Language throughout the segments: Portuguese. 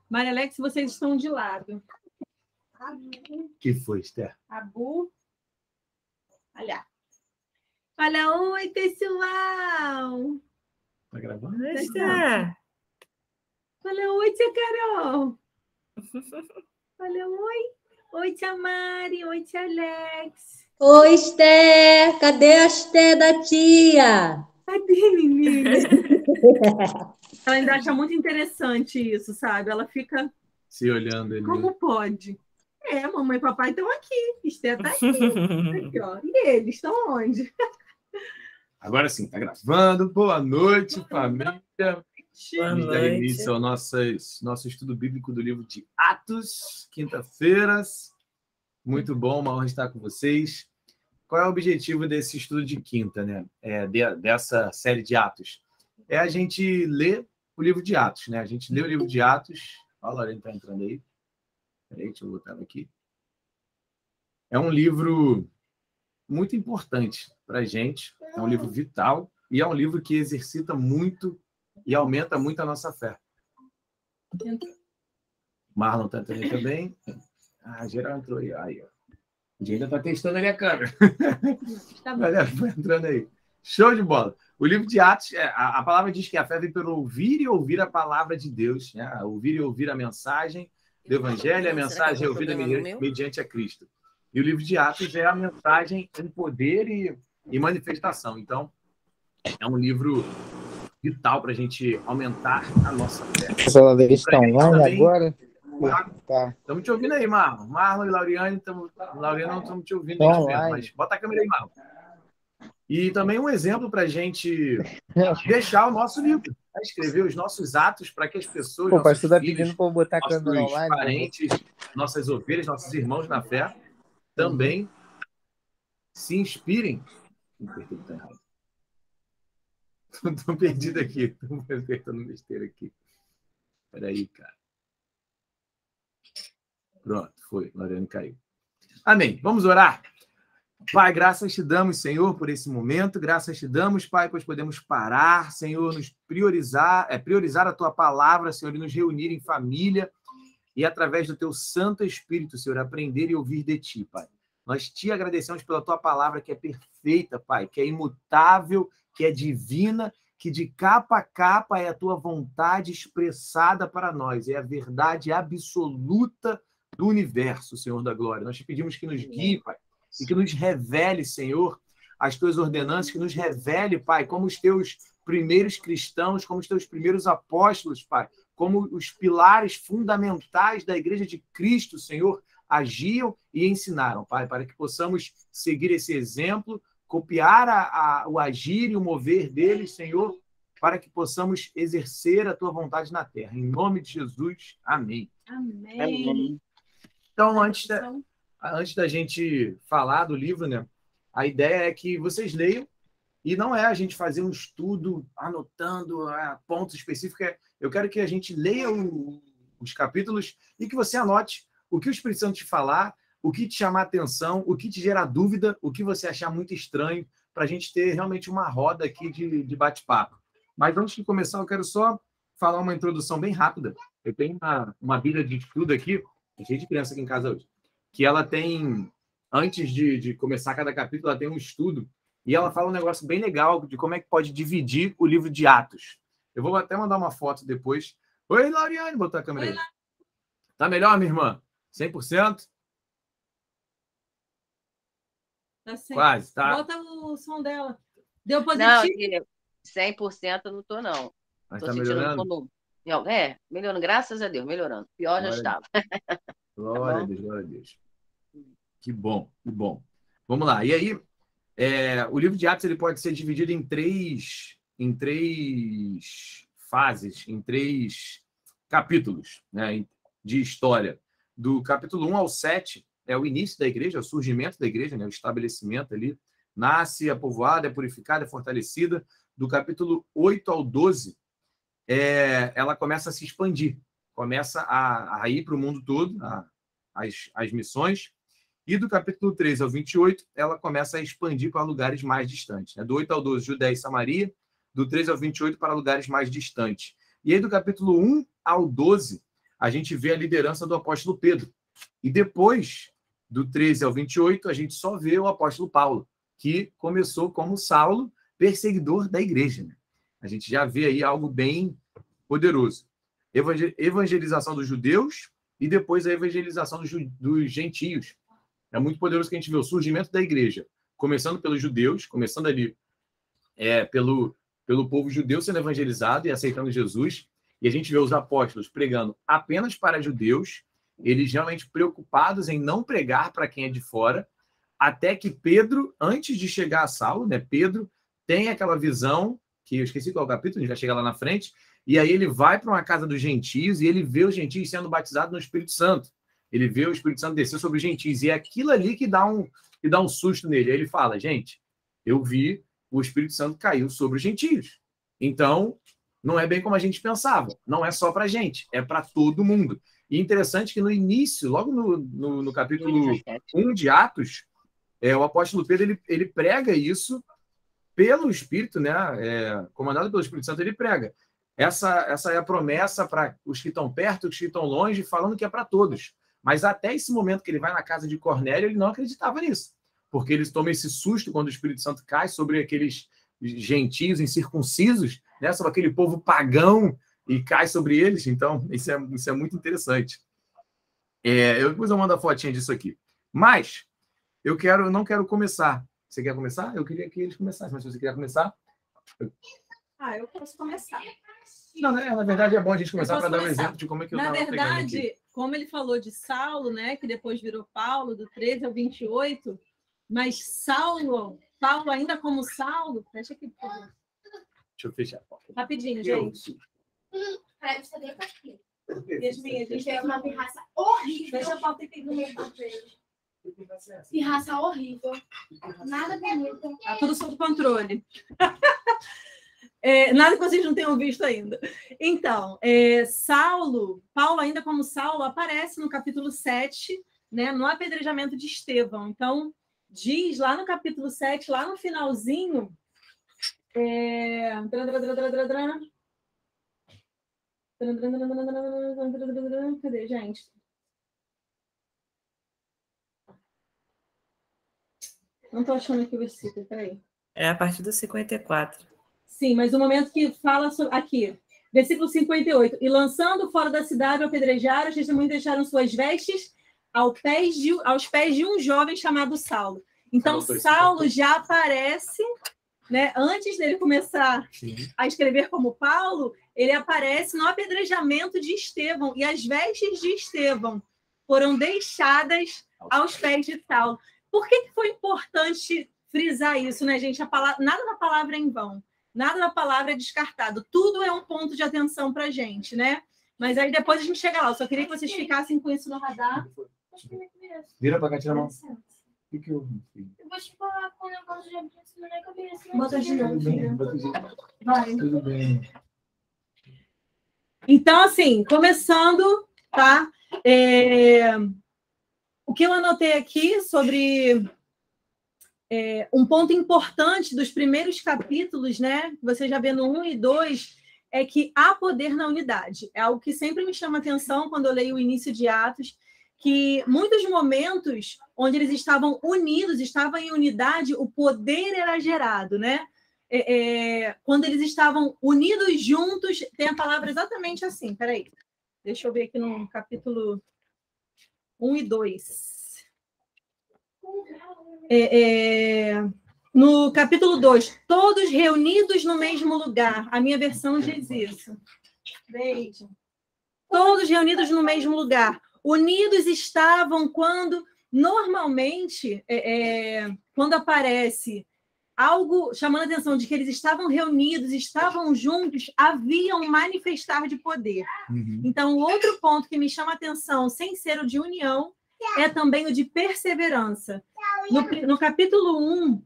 Maria Alex, vocês estão de lado. Que foi, Esther? Abu. Olha. Olha, oi, pessoal. Tá gravando? Esther. Olha, oi, tia Carol. Olha, oi. Oi, tia Mari. Oi, tia Alex. Oi, Esther. Cadê a Esther da tia? Cadê, menina? Ela ainda acha muito interessante isso, sabe? Ela fica... Se olhando ali. Como pode? Mamãe e papai estão aqui. Esther está aqui. Aqui, ó. E eles estão onde? Agora sim, tá gravando. Boa noite, família. Vamos dar início ao nosso estudo bíblico do livro de Atos, quinta-feiras. Muito bom, uma honra estar com vocês. Qual é o objetivo desse estudo de quinta, né? Dessa série de Atos? É a gente ler o livro de Atos, né? A gente lê o livro de Atos. Olha, a Lorena está entrando aí. Peraí, deixa eu botar ela aqui. É um livro muito importante para a gente. É um livro vital e é um livro que exercita muito e aumenta muito a nossa fé. Marlon está entrando aí também. Geral entrou aí. Aí, ó. O dia ainda está testando ali a câmera. Galera, foi entrando aí. Show de bola. O livro de Atos, a palavra diz que a fé vem pelo ouvir e ouvir a palavra de Deus, né? Ouvir e ouvir a mensagem do Evangelho, a mensagem é ouvida mediante a Cristo. E o livro de Atos é a mensagem em poder e manifestação. Então, é um livro vital para a gente aumentar a nossa fé. Pessoal, eles estão online agora? Tá. Estamos te ouvindo aí, Marlon. Marlon e Lauriane, Lauriane não estamos te ouvindo, mas bota a câmera aí, Marlon. E também um exemplo para a gente deixar o nosso livro, né? Escrever os nossos atos para que as pessoas, nossos filhos, pedindo para botar a câmera nossos online, parentes, nossas ovelhas, nossos irmãos na fé, também se inspirem. Estou perdido aqui. Estou apertando besteira aqui. Espera aí, cara. Pronto, foi. Lorena caiu. Amém. Vamos orar? Pai, graças te damos, Senhor, por esse momento. Graças te damos, Pai, pois podemos parar, Senhor, nos priorizar a tua palavra, Senhor, e nos reunir em família e, através do teu Santo Espírito, Senhor, aprender e ouvir de ti, Pai. Nós te agradecemos pela tua palavra que é perfeita, Pai, que é imutável, que é divina, que de capa a capa é a tua vontade expressada para nós, é a verdade absoluta do universo, Senhor da glória. Nós te pedimos que nos guie, Pai, e que nos revele, Senhor, as tuas ordenanças, que nos revele, Pai, como os teus primeiros cristãos, como os teus primeiros apóstolos, Pai, como os pilares fundamentais da Igreja de Cristo, Senhor, agiam e ensinaram, Pai, para que possamos seguir esse exemplo, copiar o agir e o mover deles, Senhor, para que possamos exercer a tua vontade na terra. Em nome de Jesus, amém. Amém. Então, antes da gente falar do livro, né, a ideia é que vocês leiam, e não é a gente fazer um estudo anotando pontos específicos. Eu quero que a gente leia os capítulos e que você anote o que o Espírito Santo te falar, o que te chamar a atenção, o que te gerar dúvida, o que você achar muito estranho, para a gente ter realmente uma roda aqui de bate-papo. Mas antes de começar, eu quero só falar uma introdução bem rápida. Eu tenho uma Bíblia de estudo aqui, cheio de criança aqui em casa hoje, que ela tem, antes de começar cada capítulo, ela tem um estudo, e ela fala um negócio bem legal de como é que pode dividir o livro de Atos. Eu vou até mandar uma foto depois. Oi, Lauriane, botar a câmera aí. Tá melhor, minha irmã? 100%? Tá quase, tá? Bota o som dela. Deu positivo? Não, 100% eu não tô, não. Mas tô tá sentindo melhorando? Melhorando, graças a Deus, melhorando. Pior já estava. Glória a Deus, glória a Deus. Que bom, que bom. Vamos lá. E aí, o livro de Atos ele pode ser dividido em três fases, em três capítulos, né, de história. Do capítulo 1 ao 7 é o início da igreja, o surgimento da igreja, né, o estabelecimento ali. Nasce, é povoada, é purificada, é fortalecida. Do capítulo 8 ao 12, ela começa a se expandir, começa a ir para o mundo todo, as missões. E do capítulo 13 ao 28, ela começa a expandir para lugares mais distantes, né? Do 8 ao 12, Judéia e Samaria. Do 13 ao 28, para lugares mais distantes. E aí, do capítulo 1 ao 12, a gente vê a liderança do apóstolo Pedro. E depois, do 13 ao 28, a gente só vê o apóstolo Paulo, que começou como Saulo, perseguidor da igreja. Né? A gente já vê aí algo bem poderoso. Evangelização dos judeus e depois a evangelização dos gentios. É muito poderoso que a gente vê o surgimento da igreja, começando pelos judeus, começando ali pelo povo judeu sendo evangelizado e aceitando Jesus, e a gente vê os apóstolos pregando apenas para judeus, eles realmente preocupados em não pregar para quem é de fora, até que Pedro, antes de chegar a Saulo, né, Pedro tem aquela visão, que eu esqueci qual é o capítulo, a gente vai chegar lá na frente, e aí ele vai para uma casa dos gentios e ele vê os gentios sendo batizados no Espírito Santo. Ele vê o Espírito Santo descer sobre os gentios, e é aquilo ali que dá um susto nele. Aí ele fala, gente, eu vi o Espírito Santo caiu sobre os gentios. Então, não é bem como a gente pensava. Não é só para a gente, é para todo mundo. E interessante que no início, logo no capítulo 1 de Atos, o apóstolo Pedro ele prega isso pelo Espírito, né? Comandado pelo Espírito Santo, ele prega. Essa é a promessa para os que estão perto, os que estão longe, falando que é para todos. Mas até esse momento que ele vai na casa de Cornélio, ele não acreditava nisso. Porque eles tomam esse susto quando o Espírito Santo cai sobre aqueles gentios incircuncisos, né? Sobre aquele povo pagão, e cai sobre eles. Então, isso é muito interessante. Depois eu mando a fotinha disso aqui. Mas, eu não quero começar. Você quer começar? Eu queria que eles começassem, mas se você quiser começar... Eu posso começar. Não, na verdade é bom a gente começar para dar um exemplo de como é que eu estava pegando aqui. Na verdade, como ele falou de Saulo, né, que depois virou Paulo, do 13 ao 28, mas Paulo ainda como Saulo... Fecha aqui, por favor. Deixa eu fechar a porta. Rapidinho, gente. Você vem aqui. Yasmin, a gente Tem uma pirraça horrível. Deixa a pauta aqui no meio do Pirraça horrível. Nada bonito. Tá tudo sob controle. Nada que vocês não tenham visto ainda. Então, Paulo, ainda como Saulo, aparece no capítulo 7, né, no apedrejamento de Estevão. Então, diz lá no capítulo 7, lá no finalzinho... Cadê, gente? Não estou achando aqui o versículo, peraí. É a partir do 54. Sim, mas o momento que fala sobre... Aqui, versículo 58. E lançando fora da cidade, apedrejaram, os testemunhos deixaram suas vestes aos pés de um jovem chamado Saulo. Então, Saulo já aparece, né, antes dele começar a escrever como Paulo, ele aparece no apedrejamento de Estevão, e as vestes de Estevão foram deixadas aos pés de Saulo. Por que foi importante frisar isso, né, gente? Nada da palavra é em vão, nada da palavra é descartado, tudo é um ponto de atenção para a gente, né? Mas aí depois a gente chega lá. Eu só queria que vocês ficassem com isso no radar. Vira para cá, tira a mão. O que eu vi? Eu vou te falar com o negócio de abrir na minha cabeça. Bota de novo, filha. Vai. Tudo bem. Então, assim, começando, tá? O que eu anotei aqui sobre um ponto importante dos primeiros capítulos, né? Você já vê no 1 e 2, é que há poder na unidade. É algo que sempre me chama atenção quando eu leio o início de Atos, que muitos momentos onde eles estavam unidos, estavam em unidade, o poder era gerado, né? Quando eles estavam unidos juntos, tem a palavra exatamente assim. Peraí, deixa eu ver aqui no capítulo 1 e 2. No capítulo 2, todos reunidos no mesmo lugar. A minha versão diz isso. Veja. Todos reunidos no mesmo lugar. Unidos estavam quando, normalmente, quando aparece algo chamando a atenção de que eles estavam reunidos, estavam juntos, havia um manifestar de poder. Uhum. Então, o outro ponto que me chama a atenção, sem ser o de união, é também o de perseverança. No capítulo 1,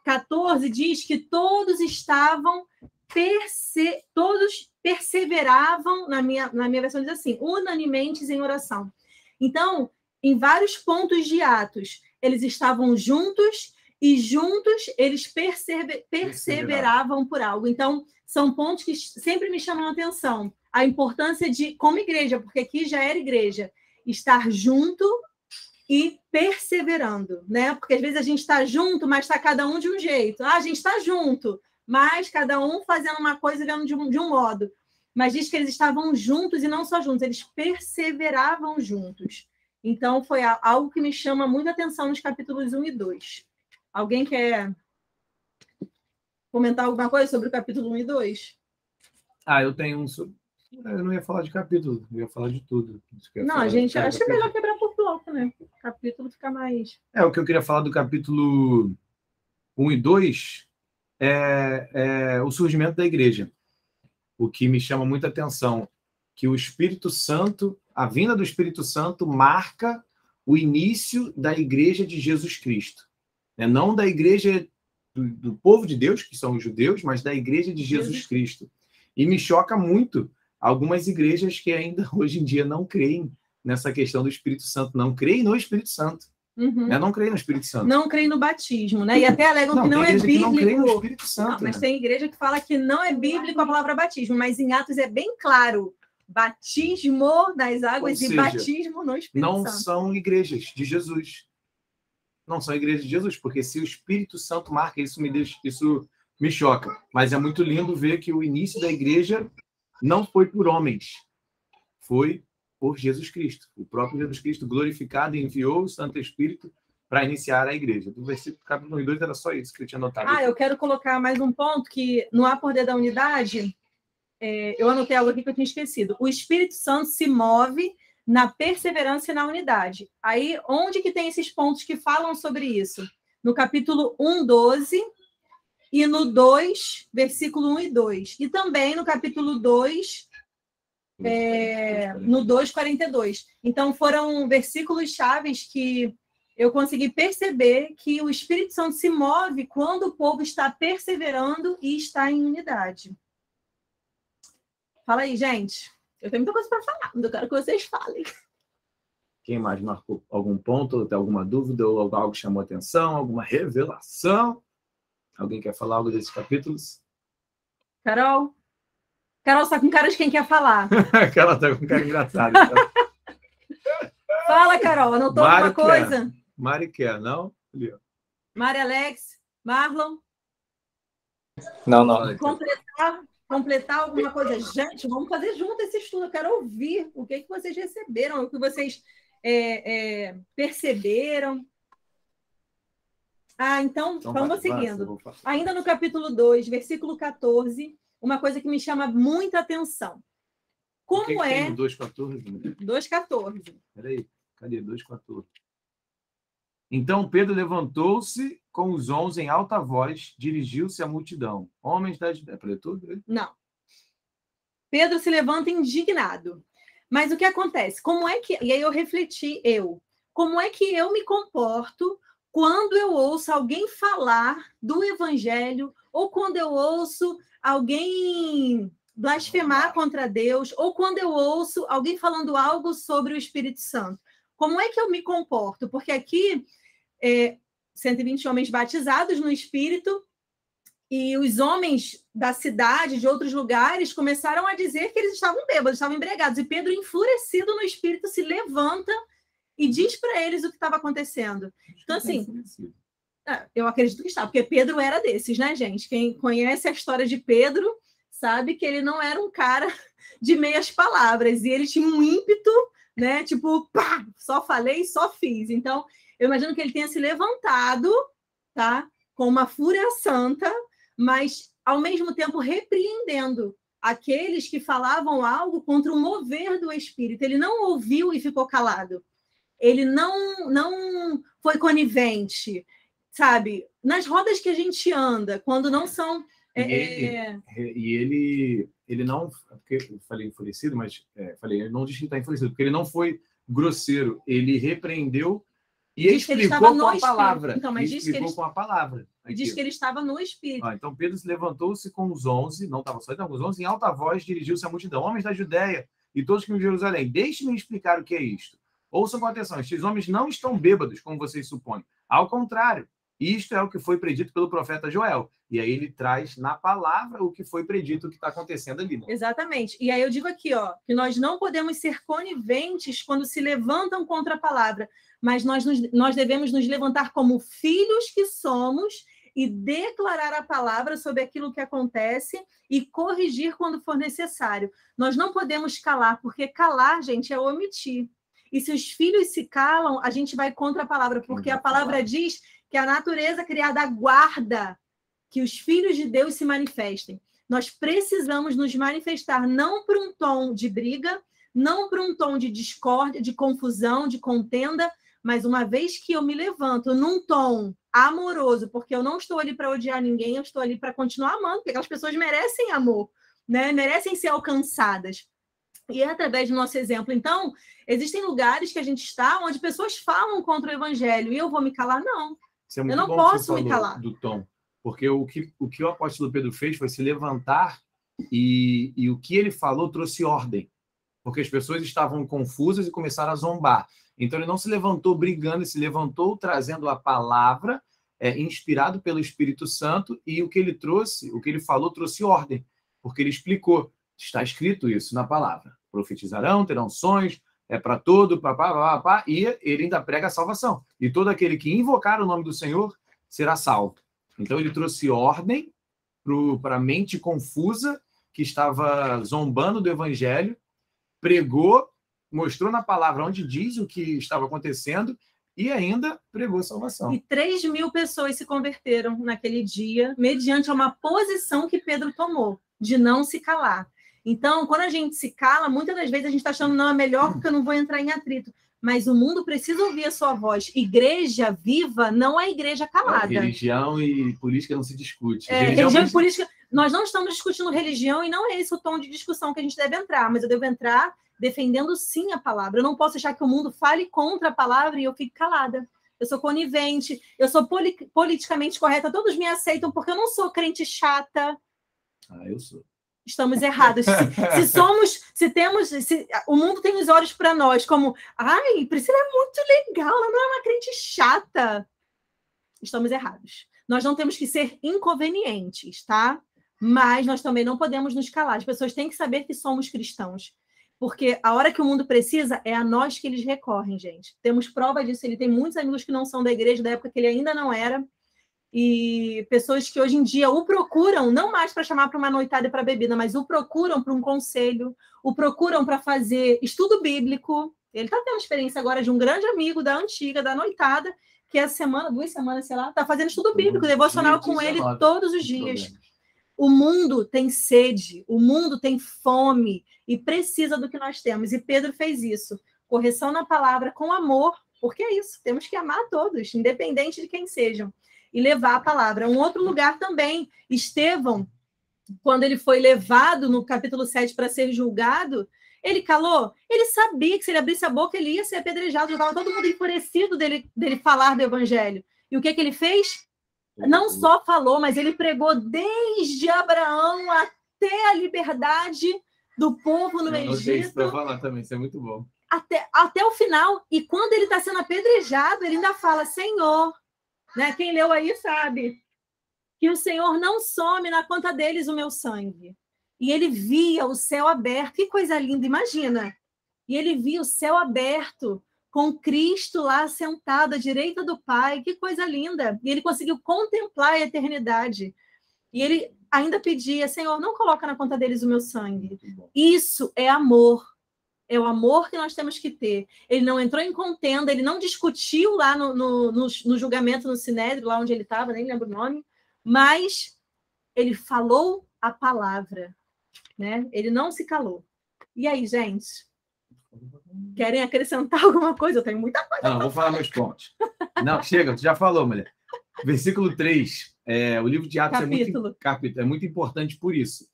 14, diz que todos estavam, todos perseveravam, na minha versão diz assim, unanimes em oração. Então, em vários pontos de Atos, eles estavam juntos e juntos eles perseveravam por algo. Então, são pontos que sempre me chamam a atenção. a importância de, como igreja, porque aqui já era igreja, estar junto e perseverando, né? Porque às vezes a gente está junto, mas está cada um de um jeito. Ah, a gente está junto, mas cada um fazendo uma coisa de um modo. Mas diz que eles estavam juntos e não só juntos, eles perseveravam juntos. Então, foi algo que me chama muita atenção nos capítulos 1 e 2. Alguém quer comentar alguma coisa sobre o capítulo 1 e 2? Eu tenho um... Eu não ia falar de capítulo, eu ia falar de tudo. Não, a gente acha melhor quebrar por bloco, né? O capítulo fica mais... O que eu queria falar do capítulo 1 e 2 é o surgimento da igreja. O que me chama muita atenção, que o Espírito Santo, a vinda do Espírito Santo marca o início da igreja de Jesus Cristo. Não da igreja do povo de Deus, que são os judeus, mas da igreja de Jesus Cristo. E me choca muito algumas igrejas que ainda hoje em dia não creem nessa questão do Espírito Santo, não creem no Espírito Santo. Não creem no Espírito Santo. Não creem no batismo, né? E até alegam que não é bíblico. Não creem no Espírito Santo. Não, mas tem igreja que fala que não é bíblico a palavra batismo, mas em Atos é bem claro. Batismo nas águas e batismo no Espírito Santo. Não são igrejas de Jesus. Não são igrejas de Jesus, porque se o Espírito Santo marca, isso me choca. Mas é muito lindo ver que o início da igreja não foi por homens, foi por Jesus Cristo. O próprio Jesus Cristo, glorificado, enviou o Santo Espírito para iniciar a igreja. Do versículo capítulo 1 e 2 era só isso que eu tinha notado. Eu quero colocar mais um ponto, que no A Poder da Unidade, eu anotei algo aqui que eu tinha esquecido. O Espírito Santo se move na perseverança e na unidade. Aí, onde que tem esses pontos que falam sobre isso? No capítulo 1, 12... e no 2, versículo 1 e 2. E também no capítulo 2, no 2, 42. Então, foram versículos chaves que eu consegui perceber que o Espírito Santo se move quando o povo está perseverando e está em unidade. Fala aí, gente. Eu tenho muita coisa para falar, mas eu quero que vocês falem. Quem mais marcou algum ponto, ou tem alguma dúvida, ou algo que chamou atenção, alguma revelação? Alguém quer falar algo desses capítulos? Carol? Carol está com cara de quem quer falar. Ela está com cara engraçada. Então. Fala, Carol. Anotou alguma coisa? Mari quer, não? Mari, Alex, Marlon? Não. Completar alguma coisa. Gente, vamos fazer junto esse estudo. Eu quero ouvir o que vocês receberam, o que vocês perceberam. Então vamos seguindo. Ainda no capítulo 2, versículo 14, uma coisa que me chama muita atenção. Como que tem 2,14? 2,14. Peraí, cadê 2,14? Então Pedro levantou-se com os 11 em alta voz, dirigiu-se à multidão. Homens da... Não. Pedro se levanta indignado. Mas o que acontece? Como é que... E aí eu refleti, como é que eu me comporto quando eu ouço alguém falar do evangelho, ou quando eu ouço alguém blasfemar contra Deus, ou quando eu ouço alguém falando algo sobre o Espírito Santo? Como é que eu me comporto? Porque aqui, 120 homens batizados no Espírito, e os homens da cidade, de outros lugares, começaram a dizer que eles estavam bêbados, estavam embriagados. E Pedro, enfurecido no Espírito, se levanta e diz para eles o que estava acontecendo. Então, assim, eu acredito que está, porque Pedro era desses, né, gente? Quem conhece a história de Pedro sabe que ele não era um cara de meias palavras, e ele tinha um ímpeto, né? Tipo, pá, só falei, só fiz. Então, eu imagino que ele tenha se levantado, tá? Com uma fúria santa, mas, ao mesmo tempo, repreendendo aqueles que falavam algo contra o mover do Espírito. Ele não ouviu e ficou calado. Ele não foi conivente, sabe? Nas rodas que a gente anda, quando não são... E ele não... Porque eu falei enfurecido, mas ele não disse que está enfurecido, porque ele não foi grosseiro. Ele repreendeu e explicou com a palavra. Então, mas explicou com a palavra. Diz que ele estava no Espírito. Então, Pedro se levantou-se com os 11, não estava só, com os 11, em alta voz, dirigiu-se à multidão. Homens da Judéia e todos que vivem em Jerusalém, deixe-me explicar o que é isto. Ouçam com atenção, estes homens não estão bêbados, como vocês supõem. Ao contrário, Isto é o que foi predito pelo profeta Joel. E aí ele traz na palavra o que foi predito, o que está acontecendo ali. Né? Exatamente. E aí eu digo aqui, ó, que nós não podemos ser coniventes quando se levantam contra a palavra, mas nós devemos nos levantar como filhos que somos e declarar a palavra sobre aquilo que acontece e corrigir quando for necessário. Nós não podemos calar, porque calar, gente, é omitir. E se os filhos se calam, a gente vai contra a palavra, porque a palavra diz que a natureza criada aguarda que os filhos de Deus se manifestem. Nós precisamos nos manifestar não por um tom de briga, não por um tom de discórdia, de confusão, de contenda, mas uma vez que eu me levanto num tom amoroso, porque eu não estou ali para odiar ninguém, eu estou ali para continuar amando, porque aquelas pessoas merecem amor, né? Merecem ser alcançadas. E é através do nosso exemplo. Então, existem lugares que a gente está onde pessoas falam contra o evangelho e eu vou me calar? Não. Isso é muito eu não bom posso que me calar. Do tom. Porque o que o apóstolo Pedro fez foi se levantar e o que ele falou trouxe ordem. Porque as pessoas estavam confusas e começaram a zombar. Então, ele não se levantou brigando, ele se levantou trazendo a palavra, inspirado pelo Espírito Santo, e o que ele trouxe, o que ele falou, trouxe ordem. Porque ele explicou, está escrito isso na palavra. Profetizarão, terão sonhos, para todo, e ele ainda prega a salvação. E todo aquele que invocar o nome do Senhor será salvo. Então, ele trouxe ordem para a mente confusa que estava zombando do evangelho, pregou, mostrou na palavra onde diz o que estava acontecendo e ainda pregou salvação. E 3.000 pessoas se converteram naquele dia, mediante uma posição que Pedro tomou, de não se calar. Então, quando a gente se cala, muitas das vezes a gente está achando não é melhor porque eu não vou entrar em atrito. Mas o mundo precisa ouvir a sua voz. Igreja viva não é igreja calada. Religião e política não se discute. Religião e política... Nós não estamos discutindo religião e não é esse o tom de discussão que a gente deve entrar. Mas eu devo entrar defendendo, sim, a palavra. Eu não posso deixar que o mundo fale contra a palavra e eu fique calada. Eu sou conivente, eu sou politicamente correta. Todos me aceitam porque eu não sou crente chata. Eu sou. Estamos errados. Se o mundo tem os olhos para nós, como, ai, Priscila é muito legal, ela não é uma crente chata. Estamos errados. Nós não temos que ser inconvenientes, tá? Mas nós também não podemos nos calar. As pessoas têm que saber que somos cristãos. Porque a hora que o mundo precisa, é a nós que eles recorrem, gente. Temos prova disso. Ele tem muitos amigos que não são da igreja, da época que ele ainda não era. E pessoas que hoje em dia o procuram, não mais para chamar para uma noitada e para bebida, mas o procuram para um conselho, o procuram para fazer estudo bíblico. Ele está tendo experiência agora de um grande amigo da antiga, da noitada, que essa semana, 2 semanas, sei lá, está fazendo estudo bíblico, devocional com ele todos os dias. O mundo tem sede, o mundo tem fome e precisa do que nós temos. E Pedro fez isso. Correção na palavra com amor, porque é isso, temos que amar todos, independente de quem sejam. E levar a palavra. Um outro lugar também, Estevão, quando ele foi levado no capítulo 7 para ser julgado, ele calou? Ele sabia que se ele abrisse a boca, ele ia ser apedrejado. Já estava todo mundo enfurecido dele falar do evangelho. E o que ele fez? Não só falou, mas ele pregou desde Abraão até a liberdade do povo no Egito. Isso para falar também, isso é muito bom. Até o final. E quando ele está sendo apedrejado, ele ainda fala, Senhor... Né? Quem leu aí sabe que o Senhor não some na conta deles o meu sangue. E ele via o céu aberto. Que coisa linda, imagina. E ele via o céu aberto com Cristo lá sentado à direita do Pai. Que coisa linda. E ele conseguiu contemplar a eternidade. E ele ainda pedia, Senhor, não coloca na conta deles o meu sangue. Isso é amor. É o amor que nós temos que ter. Ele não entrou em contenda, ele não discutiu lá no julgamento no Sinédrio, lá onde ele estava, nem lembro o nome, mas ele falou a palavra, né? Ele não se calou. E aí, gente? Querem acrescentar alguma coisa? Eu tenho muita coisa. Não, vou falar meus pontos. Não, chega, tu já falou, mulher. Versículo 3, o livro de Atos é muito importante por isso.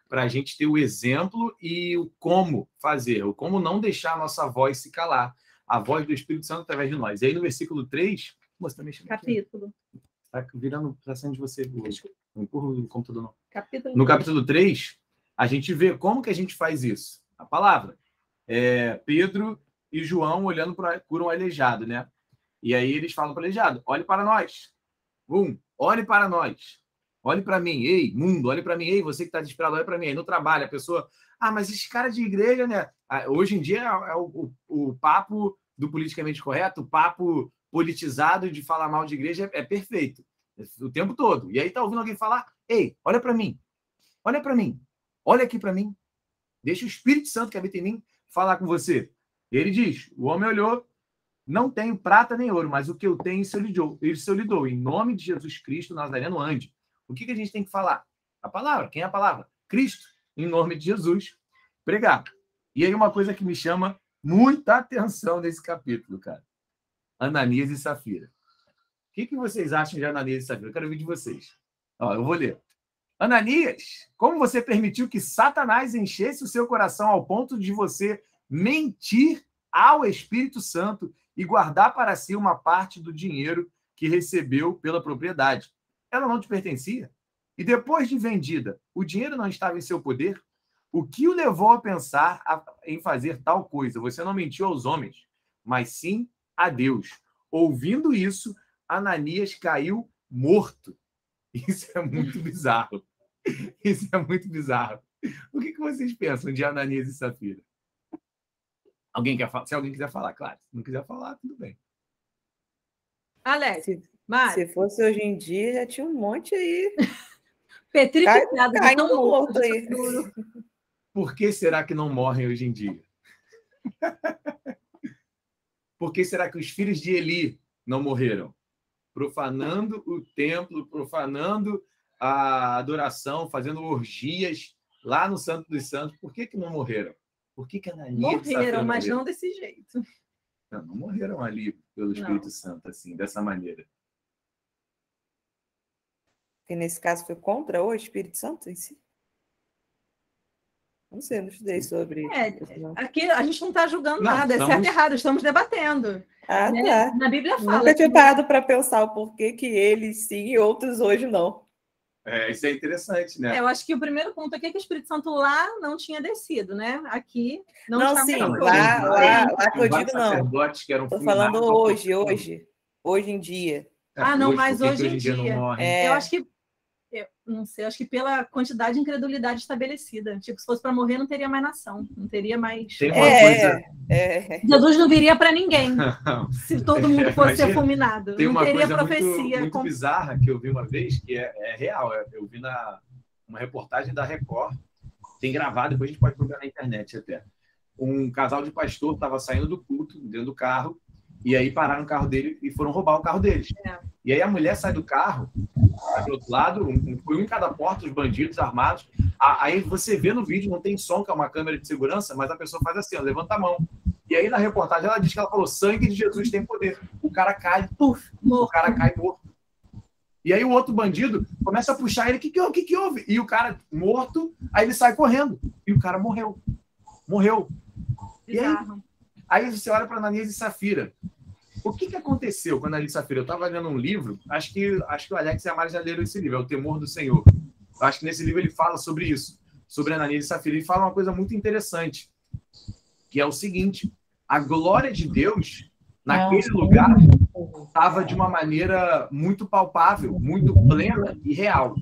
Para a gente ter o exemplo e o como fazer, o como não deixar a nossa voz se calar, a voz do Espírito Santo através de nós. E aí no versículo 3, você está mexendo capítulo. Está virando para cima de você. Não empurra o computador, não. No capítulo 3, a gente vê como que a gente faz isso. A palavra. Pedro e João olhando para um aleijado, né? E aí eles falam para o aleijado, olhe para nós. Olhe para nós. Olhe para mim. Ei, mundo, olhe para mim. Ei, você que está desesperado, olhe para mim. Aí no trabalho, a pessoa... mas esse cara de igreja, né? Hoje em dia é o papo do politicamente correto, o papo politizado de falar mal de igreja é perfeito. O tempo todo. E aí tá ouvindo alguém falar, ei, olha para mim. Olha para mim. Olha aqui para mim. Deixa o Espírito Santo que habita em mim falar com você. E ele diz, o homem olhou, não tenho prata nem ouro, mas o que eu tenho, isso eu lhe dou. Em nome de Jesus Cristo, Nazareno, ande. O que a gente tem que falar? A palavra. Quem é a palavra? Cristo. Em nome de Jesus, pregar. E aí uma coisa que me chama muita atenção nesse capítulo, cara. Ananias e Safira. O que vocês acham de Ananias e Safira? Eu quero ouvir de vocês. Eu vou ler. Ananias, como você permitiu que Satanás enchesse o seu coração ao ponto de você mentir ao Espírito Santo e guardar para si uma parte do dinheiro que recebeu pela propriedade? Ela não te pertencia? E depois de vendida, o dinheiro não estava em seu poder? O que o levou a pensar em fazer tal coisa? Você não mentiu aos homens, mas sim a Deus. Ouvindo isso, Ananias caiu morto. Isso é muito bizarro. Isso é muito bizarro. O que vocês pensam de Ananias e Safira? Alguém quer falar? Se alguém quiser falar, claro. Se não quiser falar, tudo bem. Alex, se fosse hoje em dia, já tinha um monte aí. Petrificado. Cai no morto aí. Por que será que não morrem hoje em dia? Por que será que os filhos de Eli não morreram? Profanando o templo, profanando a adoração, fazendo orgias lá no Santo dos Santos. Por que não morreram? Por que Ananias morreram, mas morreram? Não desse jeito. Não morreram ali pelo Espírito Santo, assim, dessa maneira. Que nesse caso foi contra o Espírito Santo em si? Não sei, não estudei sobre isso. Aqui a gente não está julgando nada, é certo e errado, estamos debatendo. Tá. Na Bíblia fala. Nunca tinha parado para pensar o porquê que eles sim e outros hoje não. Isso é interessante, né? Eu acho que o primeiro ponto aqui é que o Espírito Santo lá não tinha descido, né? Aqui não tinha. Não, sim, lá que eu digo não. Estou falando hoje em dia. Mas hoje em dia. Eu acho que não sei, acho que pela quantidade de incredulidade estabelecida. Tipo, se fosse para morrer, não teria mais nação. Não teria mais... Tem uma coisa... Jesus não viria para ninguém se todo mundo fosse fulminado. Tem não teria coisa profecia. muito bizarra que eu vi uma vez, que é real. Eu vi uma reportagem da Record. Tem gravado, depois a gente pode procurar na internet até. Um casal de pastor estava saindo do culto, dentro do carro, e aí pararam o carro dele e foram roubar o carro deles. E aí a mulher sai do carro, vai do outro lado, foi um em cada porta, os bandidos armados. Aí você vê no vídeo, não tem som, que é uma câmera de segurança, mas a pessoa faz assim, levanta a mão. E aí na reportagem ela diz que ela falou, sangue de Jesus tem poder. O cara cai, o cara cai morto. E aí o outro bandido começa a puxar ele, o que houve? E o cara morto, aí ele sai correndo. E o cara morreu. E aí você olha para Ananias e Safira. O que aconteceu com Ananias e Safira? Eu estava lendo um livro, acho que o Alex e a Mari já leram esse livro, é O Temor do Senhor. Eu acho que nesse livro ele fala sobre isso, sobre Ananias e Safira. Ele fala uma coisa muito interessante, que é o seguinte, a glória de Deus naquele lugar estava de uma maneira muito palpável, muito plena e real.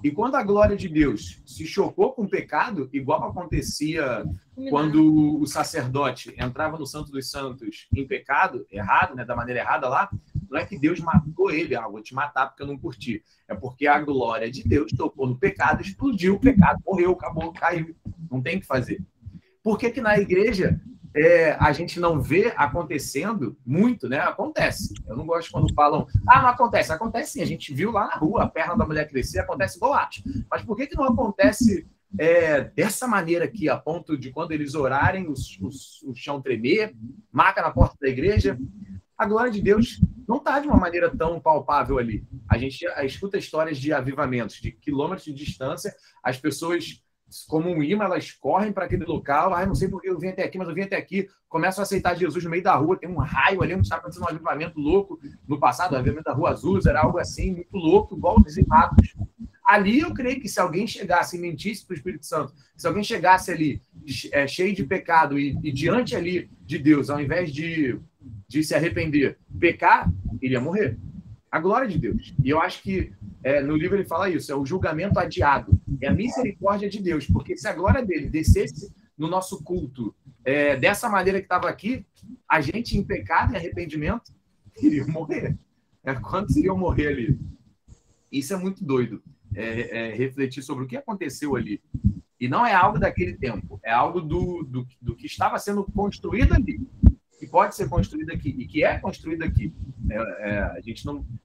E quando a glória de Deus se chocou com o pecado, igual acontecia quando o sacerdote entrava no Santo dos Santos em pecado, errado, né, da maneira errada lá, não é que Deus matou ele, vou te matar porque eu não curti. É porque a glória de Deus tocou no pecado, explodiu o pecado, morreu, acabou, caiu. Não tem o que fazer. Por que na igreja a gente não vê acontecendo muito, né? Acontece. Eu não gosto quando falam, não acontece. Acontece sim, a gente viu lá na rua a perna da mulher crescer, acontece igual arte. Mas por que não acontece dessa maneira aqui, a ponto de quando eles orarem, o chão tremer, marca na porta da igreja? A glória de Deus não está de uma maneira tão palpável ali. A gente escuta histórias de avivamentos, de quilômetros de distância, as pessoas, como um imã, elas correm para aquele local, não sei porque eu vim até aqui, mas eu vim até aqui, começam a aceitar Jesus no meio da rua, tem um raio ali onde está acontecendo um avivamento louco. No passado, o avivamento da Rua Azul era algo assim, muito louco, igual os dizimados. Ali eu creio que se alguém chegasse e mentisse para o Espírito Santo, se alguém chegasse ali cheio de pecado e diante ali de Deus, ao invés de se arrepender, pecar, iria morrer. A glória de Deus. E eu acho que no livro ele fala isso, é o julgamento adiado, é a misericórdia de Deus, porque se a glória dele descesse no nosso culto dessa maneira que estava aqui, a gente em pecado e arrependimento iria morrer. Quantos iriam morrer ali? Isso é muito doido, refletir sobre o que aconteceu ali. E não é algo daquele tempo, é algo do que estava sendo construído ali, que pode ser construído aqui, e que é construído aqui.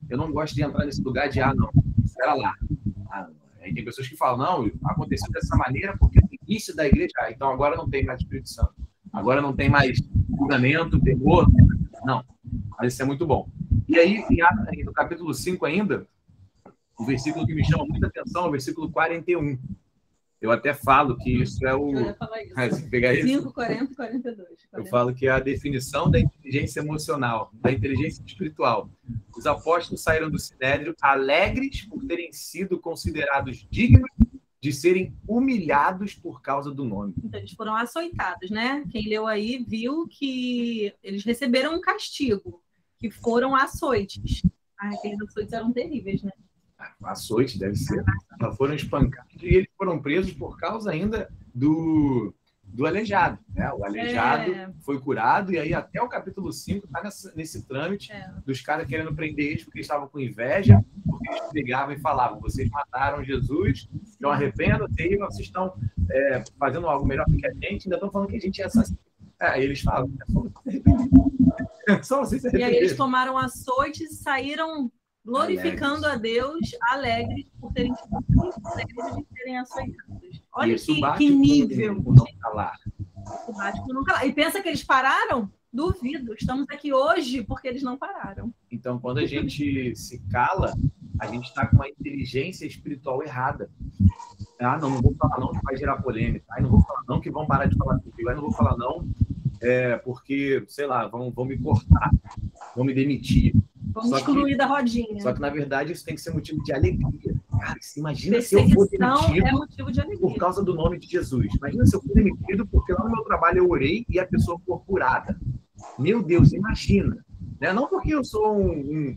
Eu não gosto de entrar nesse lugar de, não, espera lá. Aí tem pessoas que falam, não, aconteceu dessa maneira porque no início da igreja, então agora não tem mais Espírito Santo, agora não tem mais julgamento, temor. Não, mas isso é muito bom. E aí, no capítulo 5 ainda, o versículo que me chama muita atenção é o versículo 41. Eu até falo que isso é o... Eu ia falar isso. Se pegar isso, 5, 40 e 42. eu falo que é a definição da inteligência emocional, da inteligência espiritual. Os apóstolos saíram do Sinédrio alegres por terem sido considerados dignos de serem humilhados por causa do nome. Então, eles foram açoitados, né? Quem leu aí viu que eles receberam um castigo, que foram açoites. Aqueles açoites eram terríveis, né? Açoite, deve ser. Foram espancados e eles foram presos por causa ainda do aleijado. Né? O aleijado foi curado e aí até o capítulo 5 está nesse trâmite dos caras querendo prender eles porque eles estavam com inveja, porque eles pegavam e falavam, vocês mataram Jesus, então arrependam-se e vocês estão fazendo algo melhor do que a gente, ainda estão falando que a gente é assassino. Aí eles falam, só vocês se arrependeram. E aí eles tomaram açoites e saíram glorificando a Deus, alegres por terem serem açoitados. Olha que nível. Não calar. O bático não calar. E pensa que eles pararam? Duvido. Estamos aqui hoje porque eles não pararam. Então, quando a gente se cala, a gente está com uma inteligência espiritual errada. Não vou falar não, que vai gerar polêmica. Não vou falar não, que vão parar de falar comigo. Não vou falar não, porque, sei lá, vão me cortar, vão me demitir. Vamos excluir da rodinha. Só que, na verdade, isso tem que ser motivo de alegria. Cara, imagina se eu for demitido motivo de alegria. por causa do nome de Jesus. Imagina se eu for demitido porque lá no meu trabalho eu orei e a pessoa for curada. Meu Deus, imagina. Né? Não porque eu sou um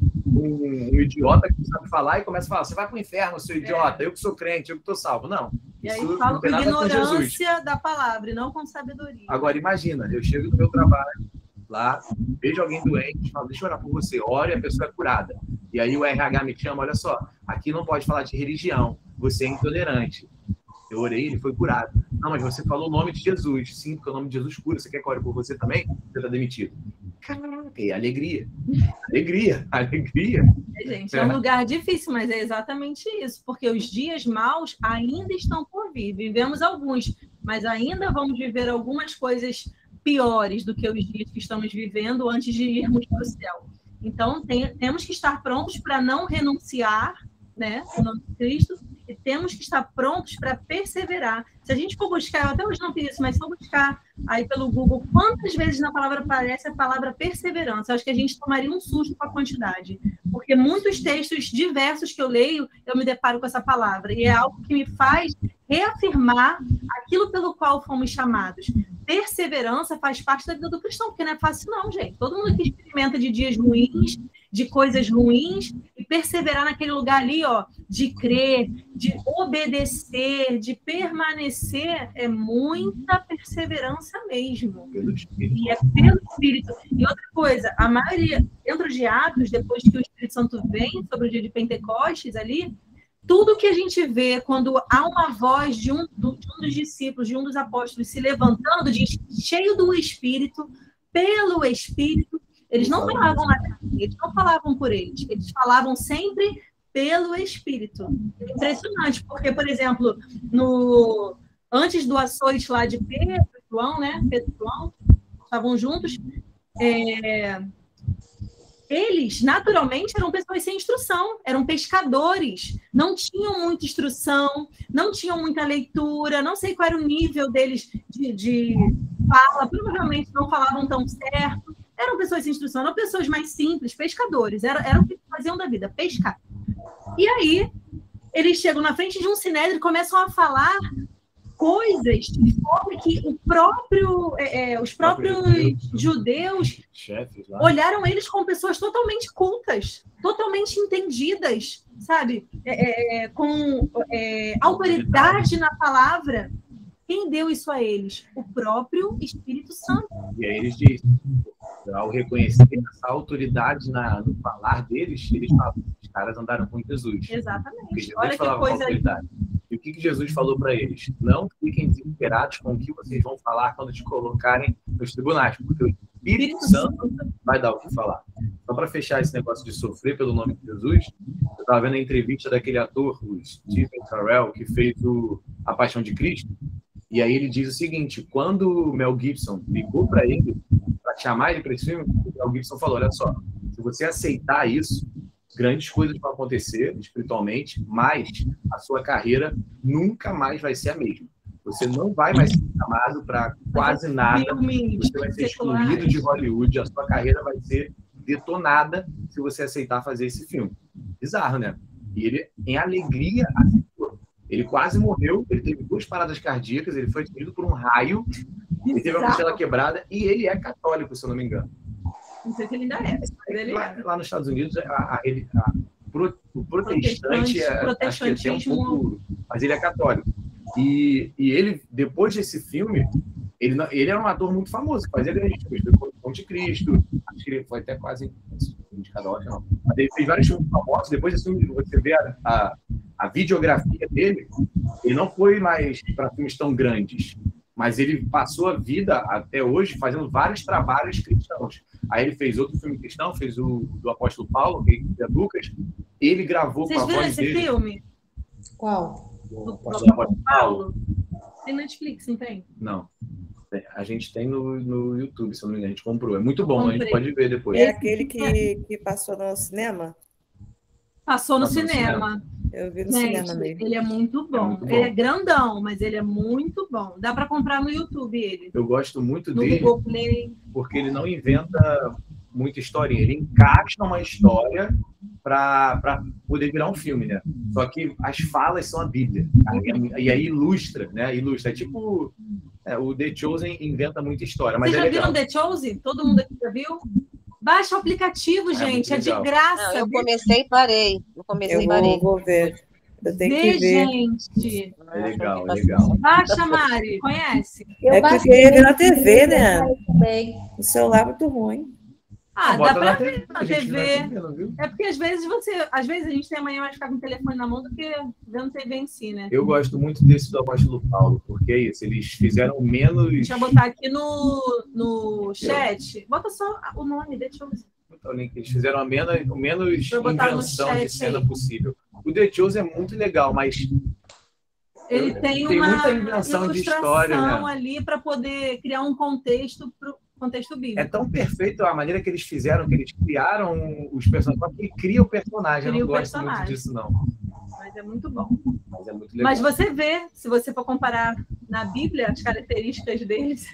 idiota que não sabe falar e começa a falar, você vai para o inferno, seu idiota, eu que sou crente, eu que estou salvo. Não. E aí falo com ignorância da palavra e não com sabedoria. Agora, imagina, eu chego no meu trabalho, lá, vejo alguém doente, falo, deixa eu orar por você, oro e a pessoa é curada. E aí o RH me chama, olha só, aqui não pode falar de religião, você é intolerante. Eu orei, ele foi curado. Não, mas você falou o nome de Jesus. Sim, porque o nome de Jesus cura. Você quer que eu ore por você também? Você está demitido. Caraca, é alegria. Alegria. Gente, é um lugar difícil, mas é exatamente isso. Porque os dias maus ainda estão por vir. Vivemos alguns, mas ainda vamos viver algumas coisas piores do que os dias que estamos vivendo antes de irmos para o céu. Então, temos que estar prontos para não renunciar, né, o nome de Cristo, e temos que estar prontos para perseverar. Se a gente for buscar, eu até hoje não fiz isso, mas se for buscar aí pelo Google, quantas vezes na palavra aparece a palavra perseverança? Eu acho que a gente tomaria um susto com a quantidade, porque muitos textos diversos que eu leio, eu me deparo com essa palavra, e é algo que me faz reafirmar aquilo pelo qual fomos chamados. Perseverança faz parte da vida do cristão, porque não é fácil não, gente. Todo mundo que experimenta de dias ruins, de coisas ruins, e perseverar naquele lugar ali, ó, de crer, de obedecer, de permanecer, é muita perseverança mesmo. E é pelo Espírito. E outra coisa, a maioria, dentro de Atos, depois que o Espírito Santo vem sobre o dia de Pentecostes ali, tudo que a gente vê quando há uma voz de um dos discípulos, de um dos apóstolos se levantando, diz, cheio do Espírito, pelo Espírito, eles não falavam na carne, eles não falavam por eles falavam sempre pelo Espírito. É impressionante, porque, por exemplo, antes do açoite lá de Pedro e João, né? Pedro e João estavam juntos, eles, naturalmente, eram pessoas sem instrução, eram pescadores, não tinham muita instrução, não tinham muita leitura, não sei qual era o nível deles de fala, provavelmente não falavam tão certo, eram pessoas sem instrução, eram pessoas mais simples, pescadores, era o que faziam da vida, pescar. E aí, eles chegam na frente de um sinédrio e começam a falar coisas de forma que os próprios judeus Chefes lá. olharam eles como pessoas totalmente cultas, totalmente entendidas, sabe? Com autoridade na palavra. Quem deu isso a eles? O próprio Espírito Santo. E aí eles dizem, ao reconhecer essa autoridade no falar deles, eles falam, os caras andaram com Jesus. Porque Exatamente. Jesus Olha que falava com coisa. autoridade. E o que Jesus falou para eles? Não fiquem desesperados com o que vocês vão falar quando te colocarem nos tribunais, porque o Espírito Santo vai dar o que falar. Só para fechar esse negócio de sofrer pelo nome de Jesus, eu estava vendo a entrevista daquele ator, o Stephen Carell, que fez A Paixão de Cristo, e aí ele diz o seguinte, quando o Mel Gibson ligou para ele, para chamar ele para esse filme, o Mel Gibson falou, olha só, se você aceitar isso, grandes coisas vão acontecer espiritualmente, mas a sua carreira nunca mais vai ser a mesma. Você não vai mais ser chamado para quase nada, você vai ser excluído de Hollywood, a sua carreira vai ser detonada se você aceitar fazer esse filme. Bizarro, né? E ele, em alegria, aceitou. Ele quase morreu, ele teve 2 paradas cardíacas, ele foi atingido por um raio, ele teve a costela quebrada e ele é católico, se eu não me engano. Não sei se ele ainda é. Mas ele é. Lá nos Estados Unidos, o protestante acho que até um pouco, mas ele é católico. E ele, depois desse filme, ele era um ator muito famoso, fazia grandes filmes, foi Ponte de Cristo, acho que ele foi até quase indicado, não. Mas ele fez vários filmes famosos, depois desse filme você vê a videografia dele, ele não foi mais para filmes tão grandes, mas ele passou a vida, até hoje, fazendo vários trabalhos cristãos. Aí ele fez outro filme cristão, fez o do Apóstolo Paulo, que é Lucas, ele gravou Vocês com a viram voz esse dele. filme? Qual? Do Do Apóstolo Paulo? Tem Netflix, não tem? Não. A gente tem no YouTube, se não me engano, a gente comprou. É muito bom, a gente Comprei. pode ver depois. É aquele que passou no cinema? Passou no Passou no cinema. Eu vi no Gente, cinema mesmo. ele é muito bom. muito bom. Ele é grandão, mas ele é muito bom. Dá para comprar no YouTube ele. Eu gosto muito No dele Google Play. porque ele não inventa muita historinha. Ele encaixa uma história para poder virar um filme, né? Só que as falas são a Bíblia. E aí ilustra, né? Ilustra. É tipo... o The Chosen inventa muita história, mas Vocês é já legal. viram The Chosen? Todo mundo aqui já viu? Baixa o aplicativo, gente. muito É de legal. graça. Não, eu comecei e parei. Eu comecei e parei. Vou ver. Eu tenho Vê, que ver. gente. É legal, é legal. Baixa, Mari. Conhece? É porque eu queria ver na TV, né? Também. O celular é muito ruim. Ah, dá Bota para na ver na a gente TV. vai vendo, viu? É porque às vezes a gente tem amanhã mais ficar com o telefone na mão do que vendo TV em si, né? Eu gosto muito desse do Apóstolo Paulo, porque é isso, eles fizeram menos... Deixa eu botar aqui no chat. Bota só o nome, deixa eu ver. Então, eles fizeram o menos Vou botar no invenção de chat cena aí. possível. O The Chosen é muito legal, mas Ele tem Tem uma muita invenção de história, ilustração né? ali para poder criar um contexto para o contexto bíblico. é tão perfeito a maneira que eles fizeram, que eles criaram os personagens. Só que ele cria o personagem, Cria eu o não gosto muito personagem. disso, não. Mas é muito bom. Mas é muito legal. Mas você vê, se você for comparar na Bíblia as características deles,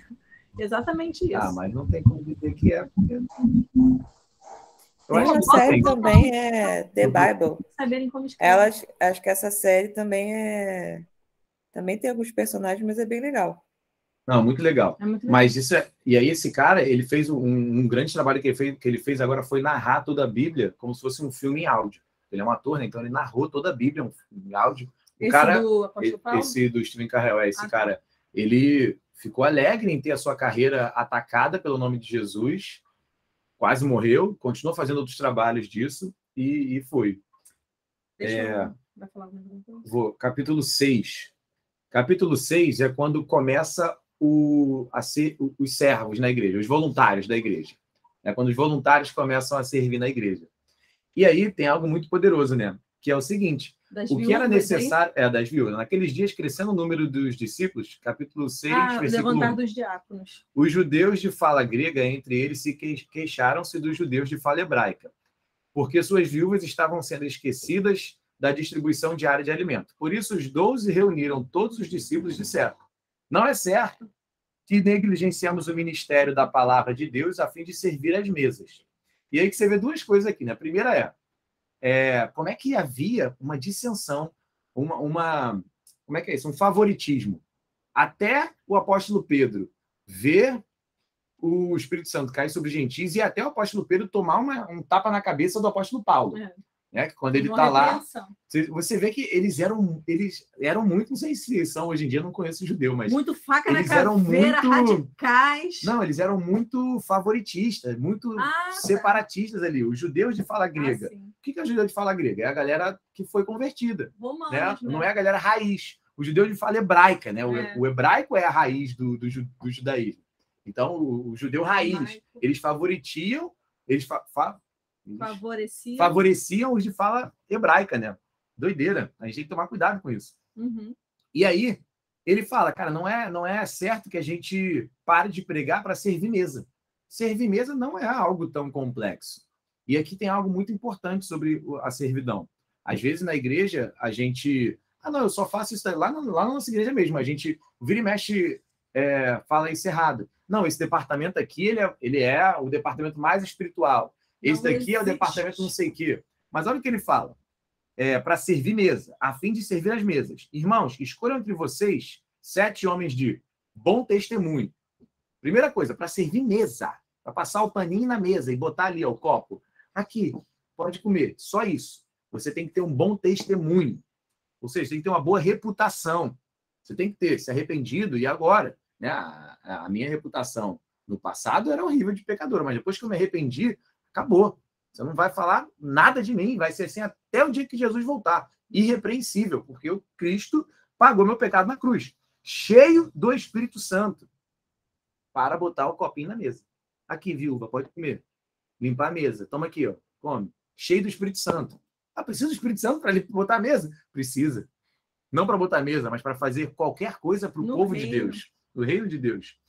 exatamente isso. Ah, mas não tem como dizer que é. Porque... Eu Tem acho uma que série tem. também, é The Bible. Saberem como escrever. Acho que essa série também também tem alguns personagens, mas é bem legal. Não, muito legal. É muito legal. Mas isso é. E aí, esse cara, ele fez um grande trabalho que ele fez agora foi narrar toda a Bíblia como se fosse um filme em áudio. Ele é um ator, né? Então ele narrou toda a Bíblia em áudio. O Esse cara, do Apóstolo Paulo? esse do Stephen Carell, esse Ah, tá. cara, ele ficou alegre em ter a sua carreira atacada pelo nome de Jesus, quase morreu, continuou fazendo outros trabalhos disso e foi. Deixa eu... Vai falar alguma coisa? Capítulo 6. Capítulo 6 é quando começa os servos na igreja, os voluntários da igreja. É quando os voluntários começam a servir na igreja. E aí tem algo muito poderoso, né? Que é o seguinte: Das o que era viúvas, hein? necessário... das viúvas. Naqueles dias, crescendo o número dos discípulos, capítulo 6, Ah, versículo levantar 1. dos diáconos. Os judeus de fala grega, entre eles, se queixaram-se dos judeus de fala hebraica, porque suas viúvas estavam sendo esquecidas da distribuição diária de alimento. Por isso, os 12 reuniram todos os discípulos e disseram: não é certo que negligenciamos o ministério da palavra de Deus a fim de servir às mesas. E aí que você vê duas coisas aqui, né? A primeira como é que havia uma dissensão, como é que é isso? Um favoritismo. até o apóstolo Pedro ver o Espírito Santo cair sobre os gentios e até o apóstolo Pedro tomar um tapa na cabeça do apóstolo Paulo. Né? Que quando ele está lá, você vê que eles eram muito, não sei se são hoje em dia, não conheço judeu, mas muito faca eles na eram caveira, muito radicais. Não, eles eram muito favoritistas, muito separatistas ali. Os judeus de fala grega. O que é o judeu de fala grega? É a galera que foi convertida. Né? Não é a galera raiz. O judeu de fala hebraica, né? O hebraico é a raiz do judaísmo. Então, o judeu raiz, eles favoreciam, favoreciam os de fala hebraica, né? Doideira. A gente tem que tomar cuidado com isso. E aí, ele fala, cara, não é certo que a gente pare de pregar para servir mesa. Servir mesa não é algo tão complexo. E aqui tem algo muito importante sobre a servidão. Às vezes, na igreja, a gente... eu só faço isso lá na nossa igreja mesmo. A gente vira e mexe, fala isso errado. Não, esse departamento aqui, ele é o departamento mais espiritual. Esse daqui é o departamento não sei o quê. Mas olha o que ele fala. Para servir mesa, a fim de servir as mesas. Irmãos, escolham entre vocês 7 homens de bom testemunho. Primeira coisa, para servir mesa. Para passar o paninho na mesa e botar ali o copo. Aqui, pode comer. Só isso. Você tem que ter um bom testemunho. Ou seja, tem que ter uma boa reputação. Você tem que ter se arrependido e agora. Né? A minha reputação no passado era horrível de pecadora, mas depois que eu me arrependi, acabou. Você não vai falar nada de mim, vai ser assim até o dia que Jesus voltar. Irrepreensível, porque o Cristo pagou meu pecado na cruz. Cheio do Espírito Santo para botar o copinho na mesa. Aqui, viúva, pode comer. Limpar a mesa. Toma aqui, ó, come. Cheio do Espírito Santo. Precisa do Espírito Santo para botar a mesa? Precisa. Não para botar a mesa, mas para fazer qualquer coisa para o povo de Deus. No reino de Deus.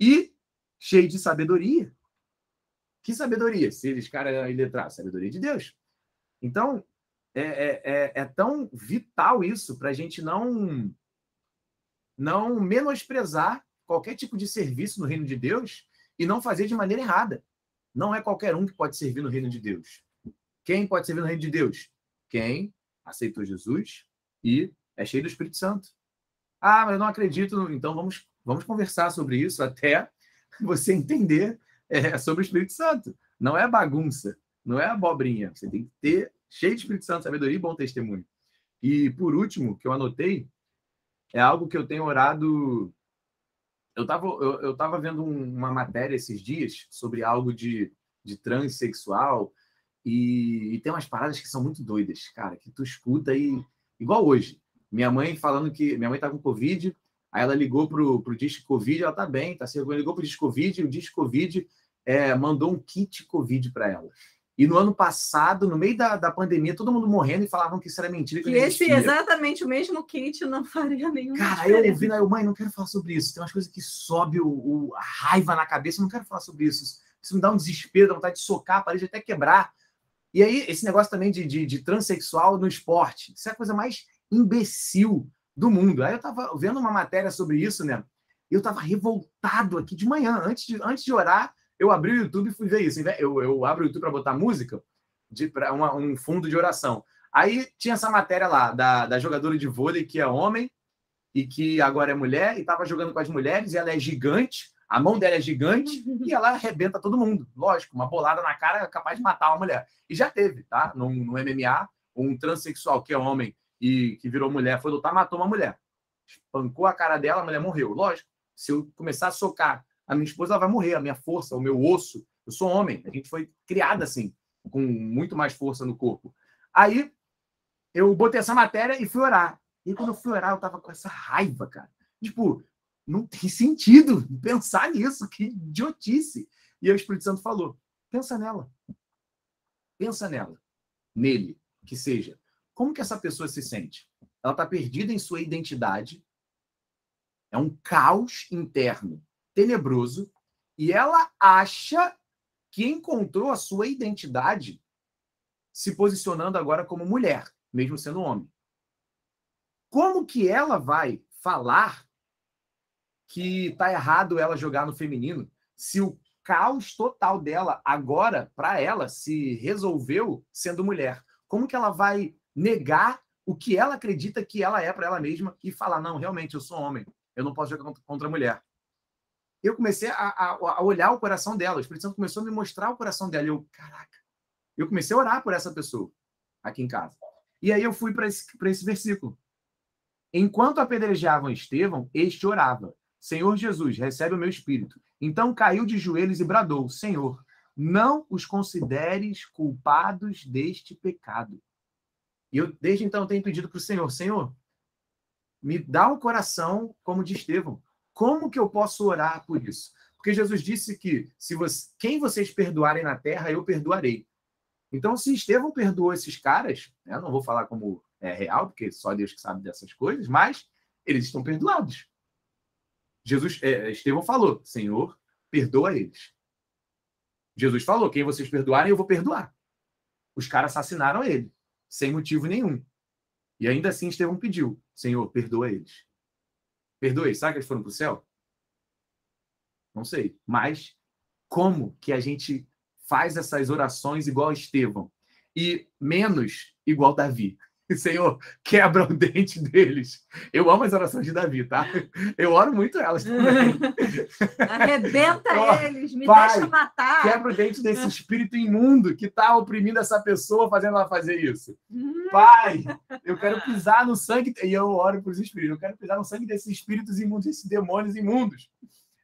E cheio de sabedoria. Que sabedoria? Se eles caras iletrados, sabedoria de Deus. Então, é tão vital isso para a gente não menosprezar qualquer tipo de serviço no reino de Deus e não fazer de maneira errada. Não é qualquer um que pode servir no reino de Deus. Quem pode servir no reino de Deus? Quem aceitou Jesus e é cheio do Espírito Santo. Mas eu não acredito. Então, vamos conversar sobre isso até você entender sobre o Espírito Santo. Não é bagunça, não é abobrinha. Você tem que ter cheio de Espírito Santo, sabedoria e bom testemunho. E, por último, que eu anotei, é algo que eu tenho orado... Eu tava vendo uma matéria esses dias sobre algo de transexual e tem umas paradas que são muito doidas, cara, que tu escuta aí, igual hoje. Minha mãe falando que... Minha mãe tá com Covid, aí ela ligou pro Disque Covid, ela tá bem, tá segura, ligou pro Disque Covid, e o Disque Covid mandou um kit Covid para ela. E no ano passado, no meio da pandemia, todo mundo morrendo e falavam que isso era mentira. Que esse exatamente o mesmo kit não faria nenhum. Cara, eu ouvindo, mãe, não quero falar sobre isso. Tem umas coisas que sobe a raiva na cabeça, eu não quero falar sobre isso. Isso me dá um desespero, dá vontade de socar a parede até quebrar. E aí, esse negócio também de transexual no esporte, isso é a coisa mais imbecil do mundo. Aí eu tava vendo uma matéria sobre isso, né? E eu tava revoltado aqui de manhã, antes de orar. Eu abri o YouTube e fui ver isso. Eu abro o YouTube para botar música, para um fundo de oração. Aí tinha essa matéria lá, da jogadora de vôlei que é homem e que agora é mulher, e estava jogando com as mulheres, e ela é gigante, a mão dela é gigante, e ela arrebenta todo mundo. Lógico, uma bolada na cara é capaz de matar uma mulher. E já teve, tá? No MMA, um transexual que é homem e que virou mulher, foi lutar, matou uma mulher. Espancou a cara dela, a mulher morreu. Lógico, se eu começar a socar a minha esposa, ela vai morrer, a minha força, o meu osso. Eu sou homem, a gente foi criado assim, com muito mais força no corpo. Aí, eu botei essa matéria e fui orar. E quando eu fui orar, eu tava com essa raiva, cara. Tipo, não tem sentido pensar nisso, que idiotice. E aí o Espírito Santo falou, pensa nela. Pensa nela. Nele, que seja. Como que essa pessoa se sente? Ela está perdida em sua identidade. É um caos interno tenebroso, e ela acha que encontrou a sua identidade se posicionando agora como mulher, mesmo sendo homem. Como que ela vai falar que está errado ela jogar no feminino se o caos total dela agora, para ela, se resolveu sendo mulher? Como que ela vai negar o que ela acredita que ela é para ela mesma e falar, não, realmente, eu sou homem. eu não posso jogar contra a mulher. Eu comecei a olhar o coração dela. O Espírito Santo começou a me mostrar o coração dela. E eu, caraca, eu comecei a orar por essa pessoa aqui em casa. E aí eu fui para esse versículo. Enquanto apedrejavam Estevão, este orava: Senhor Jesus, recebe o meu espírito. Então caiu de joelhos e bradou: Senhor, não os consideres culpados deste pecado. E eu, desde então, tenho pedido para o Senhor: Senhor, me dá um coração como de Estevão. Como que eu posso orar por isso? Porque Jesus disse que quem vocês perdoarem na terra, eu perdoarei. Então, se Estevão perdoou esses caras, né, não vou falar como é real, porque só Deus que sabe dessas coisas, mas eles estão perdoados. Estevão falou: Senhor, perdoa eles. Jesus falou: quem vocês perdoarem, eu vou perdoar. Os caras assassinaram ele, sem motivo nenhum. E ainda assim Estevão pediu: Senhor, perdoa eles. Perdoa eles. Sabe que eles foram para o céu? Não sei. Mas como que a gente faz essas orações igual Estevão e menos igual Davi? Senhor, quebra o dente deles. Eu amo as orações de Davi, tá? Eu oro muito elas também. Arrebenta eles, me Pai, deixa matar. Quebra o dente desse espírito imundo que está oprimindo essa pessoa, fazendo ela fazer isso. Pai, eu quero pisar no sangue, e eu oro por os espíritos, eu quero pisar no sangue desses espíritos imundos, desses demônios imundos.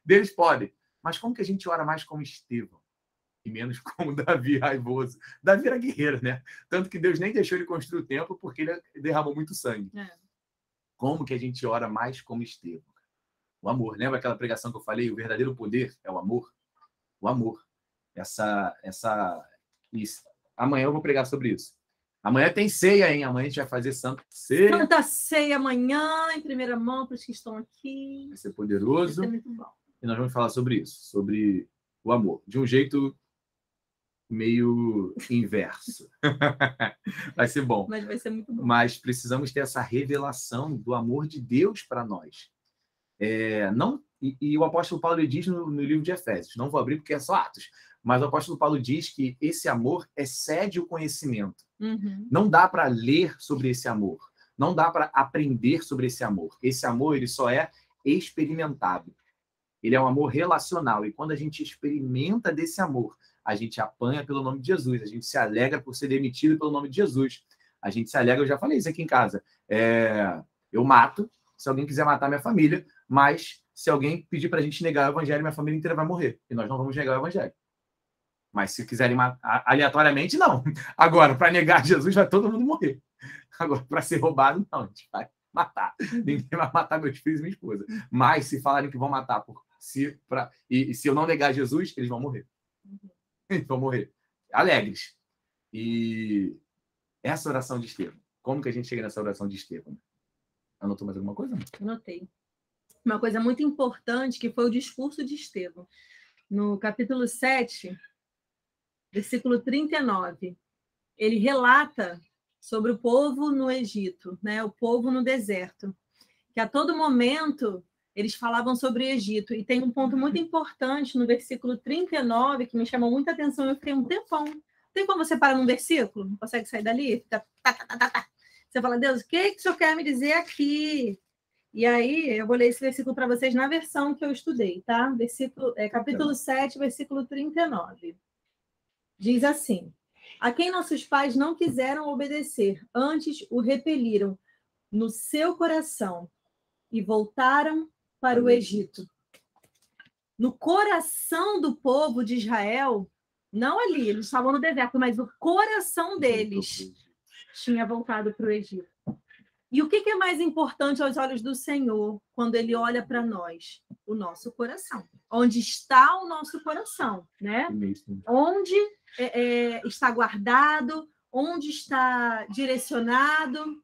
Deles podem. Mas como que a gente ora mais como Estevão? E menos como Davi raivoso. Davi era guerreiro, né? Tanto que Deus nem deixou ele construir o templo porque ele derramou muito sangue. Como que a gente ora mais como Estevão? O amor. Lembra aquela pregação que eu falei? O verdadeiro poder é o amor. O amor. Isso. Amanhã eu vou pregar sobre isso. Amanhã tem ceia, hein? Amanhã a gente vai fazer Santa Ceia. Santa Ceia amanhã, em primeira mão, para os que estão aqui. Vai ser poderoso. Vai ser muito bom. E nós vamos falar sobre isso. Sobre o amor. De um jeito meio inverso. Vai ser bom. Mas vai ser muito bom. Mas precisamos ter essa revelação do amor de Deus para nós. E o apóstolo Paulo diz no livro de Efésios, não vou abrir porque é só Atos, mas o apóstolo Paulo diz que esse amor excede o conhecimento. Não dá para ler sobre esse amor. Não dá para aprender sobre esse amor. Esse amor, ele só é experimentado. Ele é um amor relacional. E quando a gente experimenta desse amor, a gente apanha pelo nome de Jesus, a gente se alegra por ser demitido pelo nome de Jesus, a gente se alegra, eu já falei isso aqui em casa, eu mato, se alguém quiser matar minha família, mas se alguém pedir para a gente negar o evangelho, minha família inteira vai morrer, e nós não vamos negar o evangelho. Mas se quiserem matar aleatoriamente, não. Agora, para negar Jesus, vai todo mundo morrer. Agora, para ser roubado, não, a gente vai matar. Ninguém vai matar meus filhos e minha esposa. Mas se falarem que vão matar, se eu não negar Jesus, eles vão morrer. Vão morrer. Alegres. E essa oração de Estevão. Como que a gente chega nessa oração de Estevão? Anotou mais alguma coisa? Anotei. Uma coisa muito importante que foi o discurso de Estevão. No capítulo 7, versículo 39, ele relata sobre o povo no Egito, né? O povo no deserto. Que a todo momento eles falavam sobre o Egito. E tem um ponto muito importante no versículo 39 que me chamou muita atenção. Eu fiquei um tempão. Tem como você parar num versículo? Não consegue sair dali? Fica... Você fala: Deus, o que o Senhor quer me dizer aqui? E aí, eu vou ler esse versículo para vocês na versão que eu estudei, tá? Capítulo 7, versículo 39. Diz assim: a quem nossos pais não quiseram obedecer, antes o repeliram no seu coração e voltaram para o Egito. No coração do povo de Israel, não ali, eles estavam no deserto, mas o coração deles tinha voltado para o Egito. E o que é mais importante aos olhos do Senhor quando Ele olha para nós? O nosso coração. Onde está o nosso coração, né? Onde está guardado, onde está direcionado.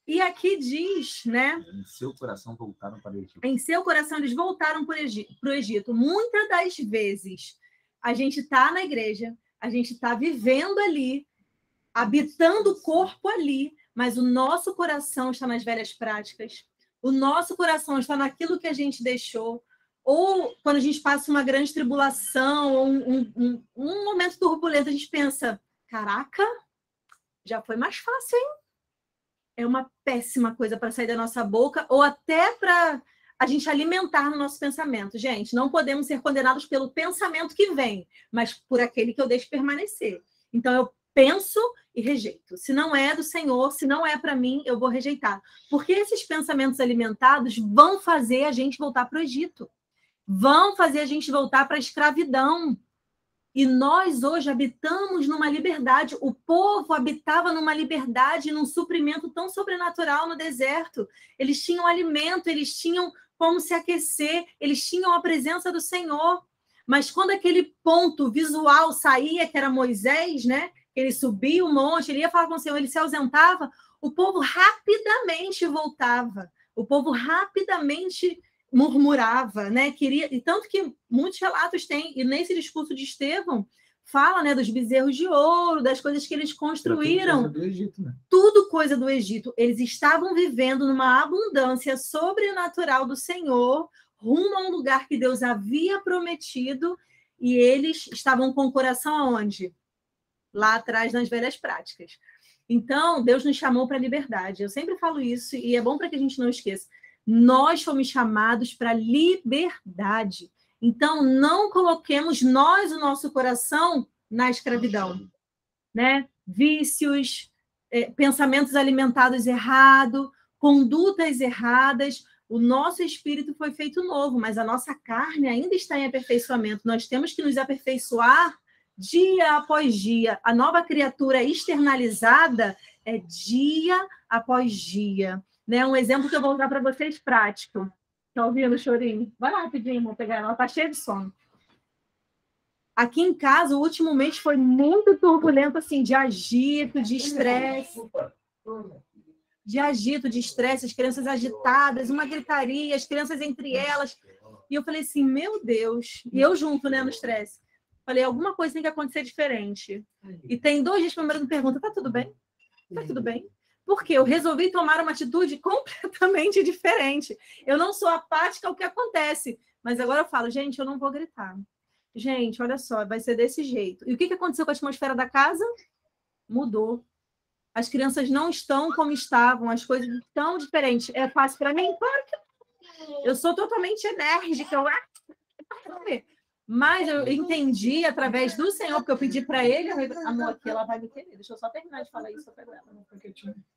E aqui diz, né? Em seu coração voltaram para o Egito. Em seu coração eles voltaram para o Egito. Muitas das vezes a gente está na igreja, a gente está vivendo ali, habitando o corpo ali, mas o nosso coração está nas velhas práticas. O nosso coração está naquilo que a gente deixou. Ou quando a gente passa uma grande tribulação, ou um momento turbulento, a gente pensa: caraca, já foi mais fácil, hein? É uma péssima coisa para sair da nossa boca, ou até para a gente alimentar no nosso pensamento. Gente, não podemos ser condenados pelo pensamento que vem, mas por aquele que eu deixo permanecer. Então, eu penso e rejeito. Se não é do Senhor, se não é para mim, eu vou rejeitar. Porque esses pensamentos alimentados vão fazer a gente voltar para o Egito. Vão fazer a gente voltar para a escravidão. E nós hoje habitamos numa liberdade. O povo habitava numa liberdade, num suprimento tão sobrenatural no deserto. Eles tinham alimento, eles tinham como se aquecer, eles tinham a presença do Senhor. Mas quando aquele ponto visual saía, que era Moisés, né? Ele subia o monte, ele ia falar com o Senhor, ele se ausentava, o povo rapidamente voltava. O povo rapidamente murmurava, né? E tanto que muitos relatos têm, e nesse discurso de Estevão, fala, né, dos bezerros de ouro, das coisas que eles construíram. Tudo coisa do Egito, né? Tudo coisa do Egito. Eles estavam vivendo numa abundância sobrenatural do Senhor, rumo a um lugar que Deus havia prometido, e eles estavam com o coração aonde? Lá atrás, nas velhas práticas. Então, Deus nos chamou para a liberdade. Eu sempre falo isso, e é bom para que a gente não esqueça. Nós fomos chamados para liberdade. Então, não coloquemos nós o nosso coração na escravidão, né? Vícios, pensamentos alimentados errado, condutas erradas. O nosso espírito foi feito novo, mas a nossa carne ainda está em aperfeiçoamento. Nós temos que nos aperfeiçoar dia após dia. A nova criatura externalizada é dia após dia. Né? Um exemplo que eu vou dar para vocês prático. Está ouvindo o chorinho? Vai lá rapidinho, vou pegar ela. Ela está cheia de sono. Aqui em casa, o último mês foi muito turbulento, assim, de agito, de estresse. De agito, de estresse, as crianças agitadas, uma gritaria, as crianças entre elas. E eu falei assim, meu Deus. E eu junto, né, no estresse. Falei, alguma coisa tem que acontecer diferente. E tem 2 dias que meu marido me pergunta, tá tudo bem? Tá tudo bem? Porque eu resolvi tomar uma atitude completamente diferente. Eu não sou apática ao que acontece. Mas agora eu falo, gente, eu não vou gritar. Gente, olha só, vai ser desse jeito. E o que aconteceu com a atmosfera da casa? Mudou. As crianças não estão como estavam, as coisas estão diferentes. É fácil para mim? Claro que não. Eu sou totalmente enérgica. Mas eu entendi através do Senhor, porque eu pedi para ele, amor, aqui ela vai me querer. Deixa eu só terminar de falar isso, eu pego ela.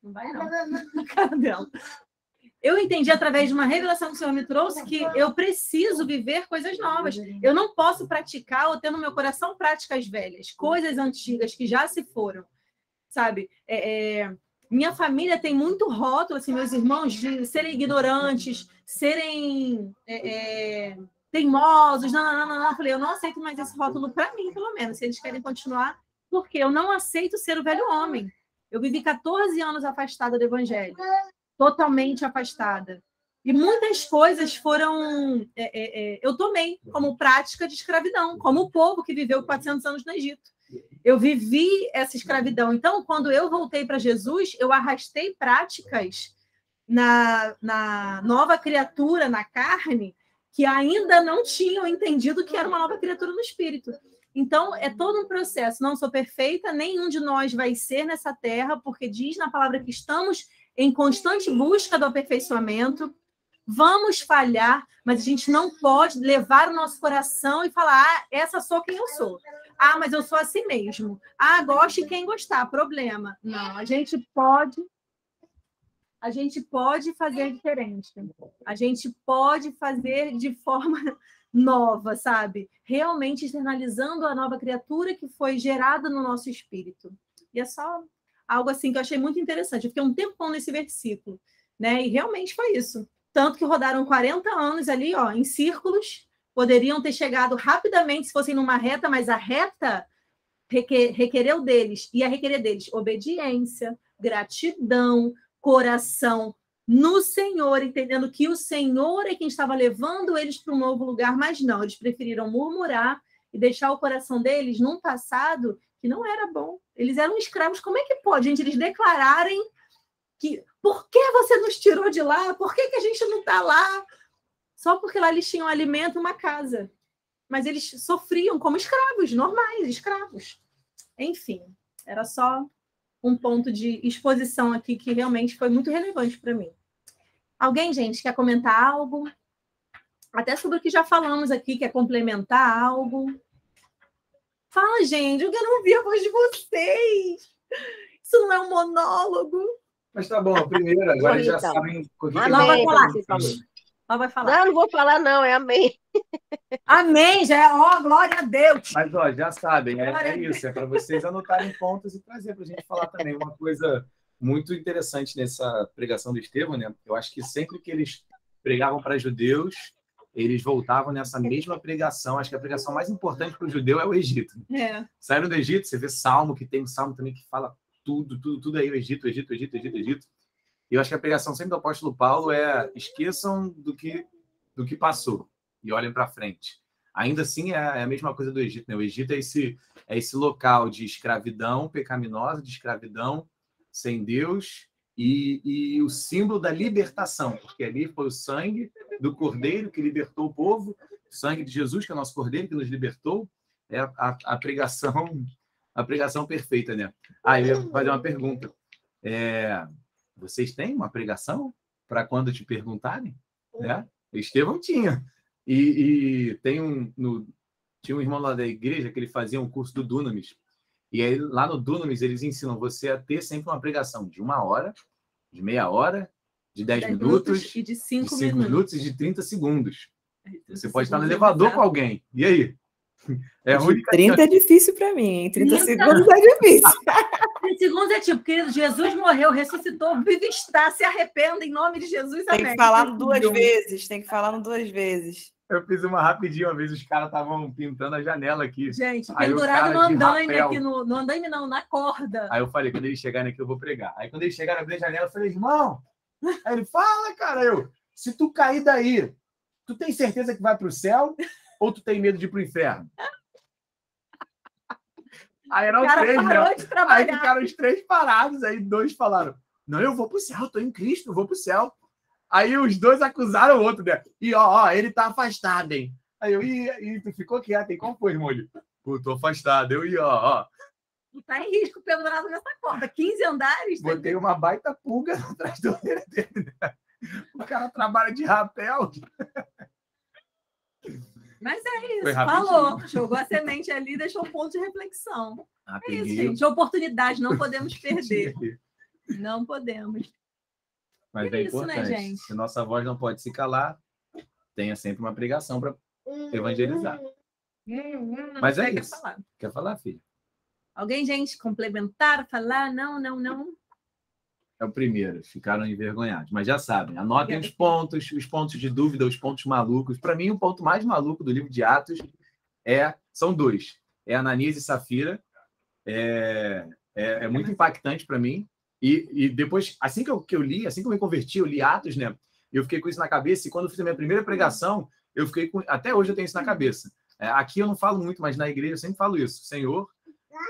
Não vai, não. Na cara dela. Eu entendi através de uma revelação que o Senhor me trouxe que eu preciso viver coisas novas. Eu não posso praticar ou ter no meu coração práticas velhas, coisas antigas que já se foram, sabe? Minha família tem muito rótulo, assim, meus irmãos, de serem ignorantes, serem teimosos, não. Eu falei, eu não aceito mais esse rótulo para mim, pelo menos, se eles querem continuar, porque eu não aceito ser o velho homem. Eu vivi 14 anos afastada do evangelho, totalmente afastada. E muitas coisas foram... eu tomei como prática de escravidão, como o povo que viveu 400 anos no Egito. Eu vivi essa escravidão. Então, quando eu voltei para Jesus, eu arrastei práticas na nova criatura, na carne, que ainda não tinham entendido que era uma nova criatura no espírito. Então, é todo um processo. Não sou perfeita, nenhum de nós vai ser nessa terra, porque diz na palavra que estamos em constante busca do aperfeiçoamento. Vamos falhar, mas a gente não pode levar o nosso coração e falar, essa sou quem eu sou. Mas eu sou assim mesmo. Goste quem gostar, problema. Não, a gente pode fazer diferente. A gente pode fazer de forma nova, sabe? Realmente externalizando a nova criatura que foi gerada no nosso espírito. E é só algo assim que eu achei muito interessante. Eu fiquei um tempão nesse versículo, né? E realmente foi isso. Tanto que rodaram 40 anos ali, ó, em círculos, poderiam ter chegado rapidamente se fossem numa reta, mas a reta requereu deles, ia requerer deles obediência, gratidão, coração no Senhor, entendendo que o Senhor é quem estava levando eles para um novo lugar, mas não, eles preferiram murmurar e deixar o coração deles num passado que não era bom. Eles eram escravos. Como é que pode, gente, eles declararem que por que você nos tirou de lá? Por que a gente não está lá? Só porque lá eles tinham alimento e uma casa. Mas eles sofriam como escravos, normais, escravos. Enfim, era só um ponto de exposição aqui que realmente foi muito relevante para mim. Alguém, gente, quer comentar algo? Até sobre o que já falamos aqui, que é complementar algo. Fala, gente, eu quero ouvir a voz de vocês. Isso não é um monólogo. Mas tá bom, a primeira, agora eles já Então. sabem o que Lá vai falar. Você falou. Lá vai falar. Não, não vou falar, não, é amém. Amém, já é, ó, glória a Deus. Mas, ó, já sabem, Glória a é isso, é para vocês anotarem pontos e trazer para a gente falar também uma coisa muito interessante nessa pregação do Estevão, né? Eu acho que sempre que eles pregavam para judeus, eles voltavam nessa mesma pregação. Acho que a pregação mais importante para o judeu é o Egito. É. Saíram do Egito, você vê Salmo, que tem um Salmo também que fala tudo aí, o Egito. E eu acho que a pregação sempre do apóstolo Paulo é esqueçam do que passou e olhem para frente. Ainda assim, é a mesma coisa do Egito, né? O Egito é esse local de escravidão pecaminosa, de escravidão sem Deus e o símbolo da libertação, porque ali foi o sangue do Cordeiro que libertou o povo, o sangue de Jesus, que é o nosso Cordeiro, que nos libertou. É a pregação perfeita, né? Eu ia fazer uma pergunta. Vocês têm uma pregação para quando te perguntarem? Né? Estevão tinha. E tinha um irmão lá da igreja que ele fazia um curso do Dunamis. E aí, lá no Dunamis, eles ensinam você a ter sempre uma pregação de 1 hora, de meia hora, de 10 minutos, e de 5 minutos e de 30 segundos. Você pode estar no elevador com alguém. E aí? É a única 30 é difícil para mim, hein? 30 segundos é difícil. 30 segundos é tipo, querido, Jesus morreu, ressuscitou, vive está, se arrependa em nome de Jesus, amém. Tem que falar duas vezes. Eu fiz uma rapidinho, uma vez os caras estavam pintando a janela aqui. Gente, Aí pendurado no o cara de andaime rapel. aqui, no andaime não, na corda. Aí eu falei, quando eles chegarem aqui eu vou pregar. Aí quando eles chegaram, abri a janela, eu falei, irmão. Aí ele, fala, cara, se tu cair daí, tu tem certeza que vai pro céu ou tu tem medo de ir pro inferno? Aí eram três, né? Aí ficaram os 3 parados, aí 2 falaram, não, eu vou pro céu, eu tô em Cristo, eu vou pro céu. Aí os 2 acusaram o outro, né? E ele tá afastado, hein? Aí eu, e tu ficou quieto, hein? Como foi, irmão? Pô, tô afastado. Eu, Tu tá em risco pendurado nessa corda, 15 andares. Botei uma baita pulga atrás do orelha dele, né? O cara trabalha de rapel. Mas é isso, Foi falou. Jogou a semente ali, deixou um ponto de reflexão. É isso, gente. Oportunidade, não podemos perder. Não podemos. Mas é importante. Né, gente? Se nossa voz não pode se calar, tenha sempre uma pregação para evangelizar. Mas é isso. Quer falar, filho? Alguém, gente, complementar, falar? Não. É o primeiro, ficaram envergonhados. Mas já sabem, anotem os pontos de dúvida, os pontos malucos. Para mim, o ponto mais maluco do livro de Atos são 2. É Ananias e Safira. É muito impactante para mim. E depois, assim que eu li, assim que eu me converti, eu li Atos, né? Eu fiquei com isso na cabeça. E quando eu fiz a minha primeira pregação, eu fiquei com... Até hoje eu tenho isso na cabeça. Aqui eu não falo muito, mas na igreja eu sempre falo isso. Senhor,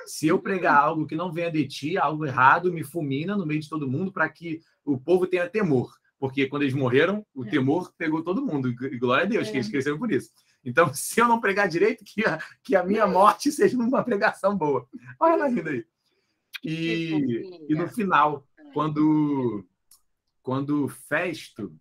se eu pregar algo que não venha de ti, algo errado, me fulmina no meio de todo mundo para que o povo tenha temor. Porque quando eles morreram, o temor pegou todo mundo. E glória a Deus, que eles cresceram por isso. Então, se eu não pregar direito, que a minha morte seja uma pregação boa. Olha ela rindo aí. E no final, quando Festo...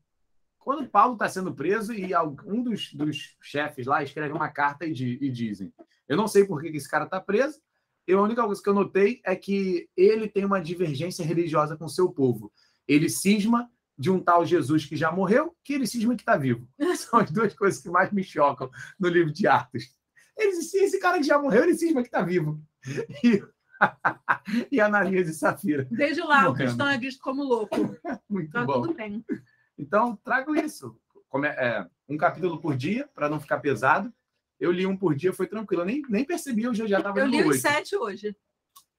Quando Paulo está sendo preso e um dos chefes lá escreve uma carta e dizem, eu não sei por que esse cara está preso, a única coisa que eu notei é que ele tem uma divergência religiosa com o seu povo. Ele cisma de um tal Jesus que já morreu, que ele cisma que está vivo. São as 2 coisas que mais me chocam no livro de Atos. Esse cara que já morreu, ele cisma que está vivo. E Ananias e Safira. Desde lá, o cristão é visto como louco. Muito tá bom. Tudo bem. Então, trago isso. Um capítulo por dia, para não ficar pesado. Eu li um por dia, foi tranquilo. Eu nem percebi, hoje eu já estava lendo 8. Eu li os 7 hoje.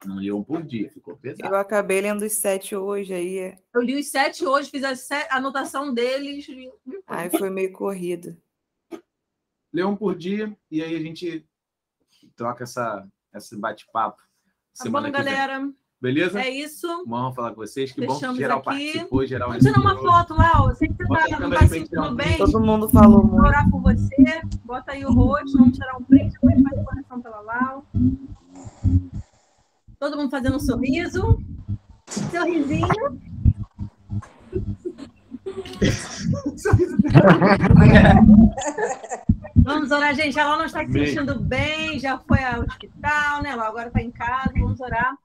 Não li um por dia, ficou pesado. Eu acabei lendo os 7 hoje aí. Eu li os 7 hoje, fiz a anotação deles. Aí foi meio corrido. Lê um por dia e aí a gente troca esse bate-papo. Tá bom, galera? Beleza? É isso. Vamos falar com vocês. Que Deixamos bom que geral aqui. participou, geral. Vamos tirar uma foto lá, ó. Sei que você não tá sentindo bem. Todo mundo falou muito. Vou orar por você. Bota aí o rosto, vamos tirar um print, depois faz o coração pela Lau. Todo mundo fazendo um sorriso. Sorrisinho. Vamos orar, gente. Ela não está se sentindo bem, já foi ao hospital, né? Ela agora está em casa. Vamos orar.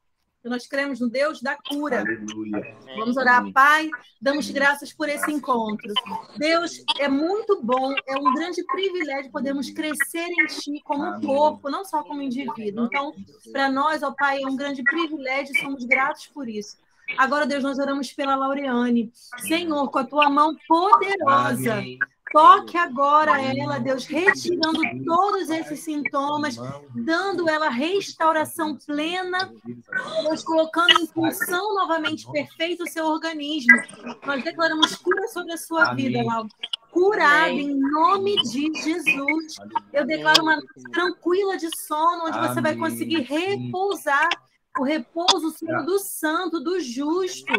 Nós cremos no Deus da cura. Aleluia. Vamos orar, Pai. Damos graças por esse encontro. Deus, é muito bom, é um grande privilégio podermos crescer em Ti como corpo, não só como indivíduo. Então, para nós, ó Pai, é um grande privilégio e somos gratos por isso. Agora, Deus, nós oramos pela Laureane. Senhor, com a Tua mão poderosa, Amém. toque agora ela, Deus, retirando todos esses sintomas, dando ela restauração plena, Deus, colocando em função novamente perfeito o seu organismo. Nós declaramos cura sobre a sua vida, Laura. Curada em nome de Jesus. Eu declaro uma noite tranquila de sono, onde você vai conseguir repousar o repouso do santo, do justo.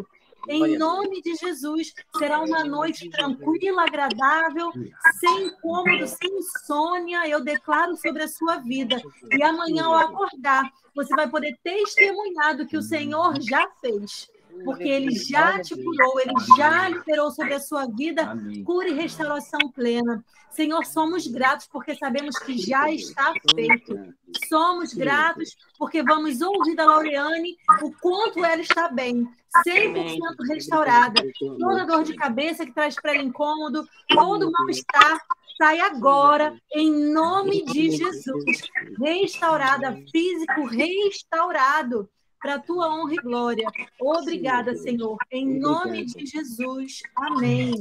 Em nome de Jesus, será uma noite tranquila, agradável, sem incômodo, sem insônia. Eu declaro sobre a sua vida. E amanhã, ao acordar, você vai poder testemunhar do que o Senhor já fez. Porque Ele já te curou, Ele já liberou sobre a sua vida cura e restauração plena. Senhor, somos gratos porque sabemos que já está feito. Somos gratos porque vamos ouvir da Laureane o quanto ela está bem, 100% restaurada. Toda dor de cabeça que traz para ela incômodo, todo mal-estar, sai agora, em nome de Jesus. Restaurada, físico restaurado, para a tua honra e glória. Obrigada, Senhor. Em nome de Jesus. Amém.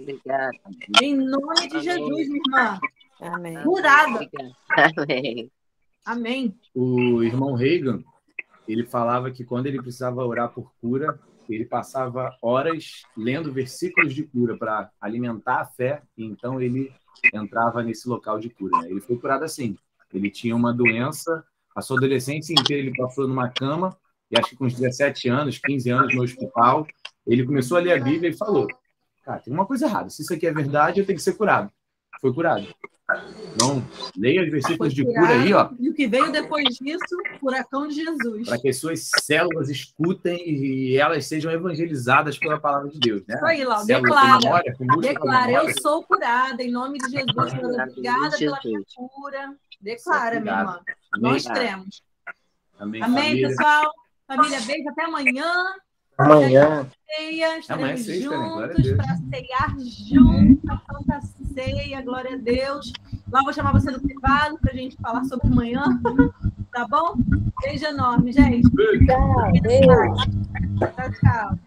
Obrigada. Em nome de Jesus, minha irmã. Amém. Curada. Amém. Amém. O irmão Reagan, ele falava que quando ele precisava orar por cura, ele passava horas lendo versículos de cura para alimentar a fé, e então ele entrava nesse local de cura, né? Ele foi curado assim. Ele tinha uma doença, a sua adolescência inteira ele passou numa cama, e acho que com uns 17 anos, 15 anos no hospital, ele começou a ler a Bíblia e falou: cara, tem uma coisa errada, se isso aqui é verdade, eu tenho que ser curado. Foi curado. Então, leia os versículos de cura aí, ó. E o que veio depois disso, furacão de Jesus. Para que as suas células escutem e elas sejam evangelizadas pela palavra de Deus, né? Isso aí, Lau, Célula declara. com memória, com músculo, Declara, com eu memória. sou curada em nome de Jesus. Obrigada pela minha cura. Declara, minha irmã. Nós cremos. Amém, Amém, família. pessoal. Família, beijo. Até amanhã. Amanhã. Ceia, estaremos Amanhã é sexta, né? Glória a juntos Deus. para ceiar juntos a Santa Ceia. Glória a Deus. Lá eu vou chamar você no privado para a gente falar sobre amanhã. Tá bom? Beijo enorme, gente. Tchau, beijo. Tchau, tchau.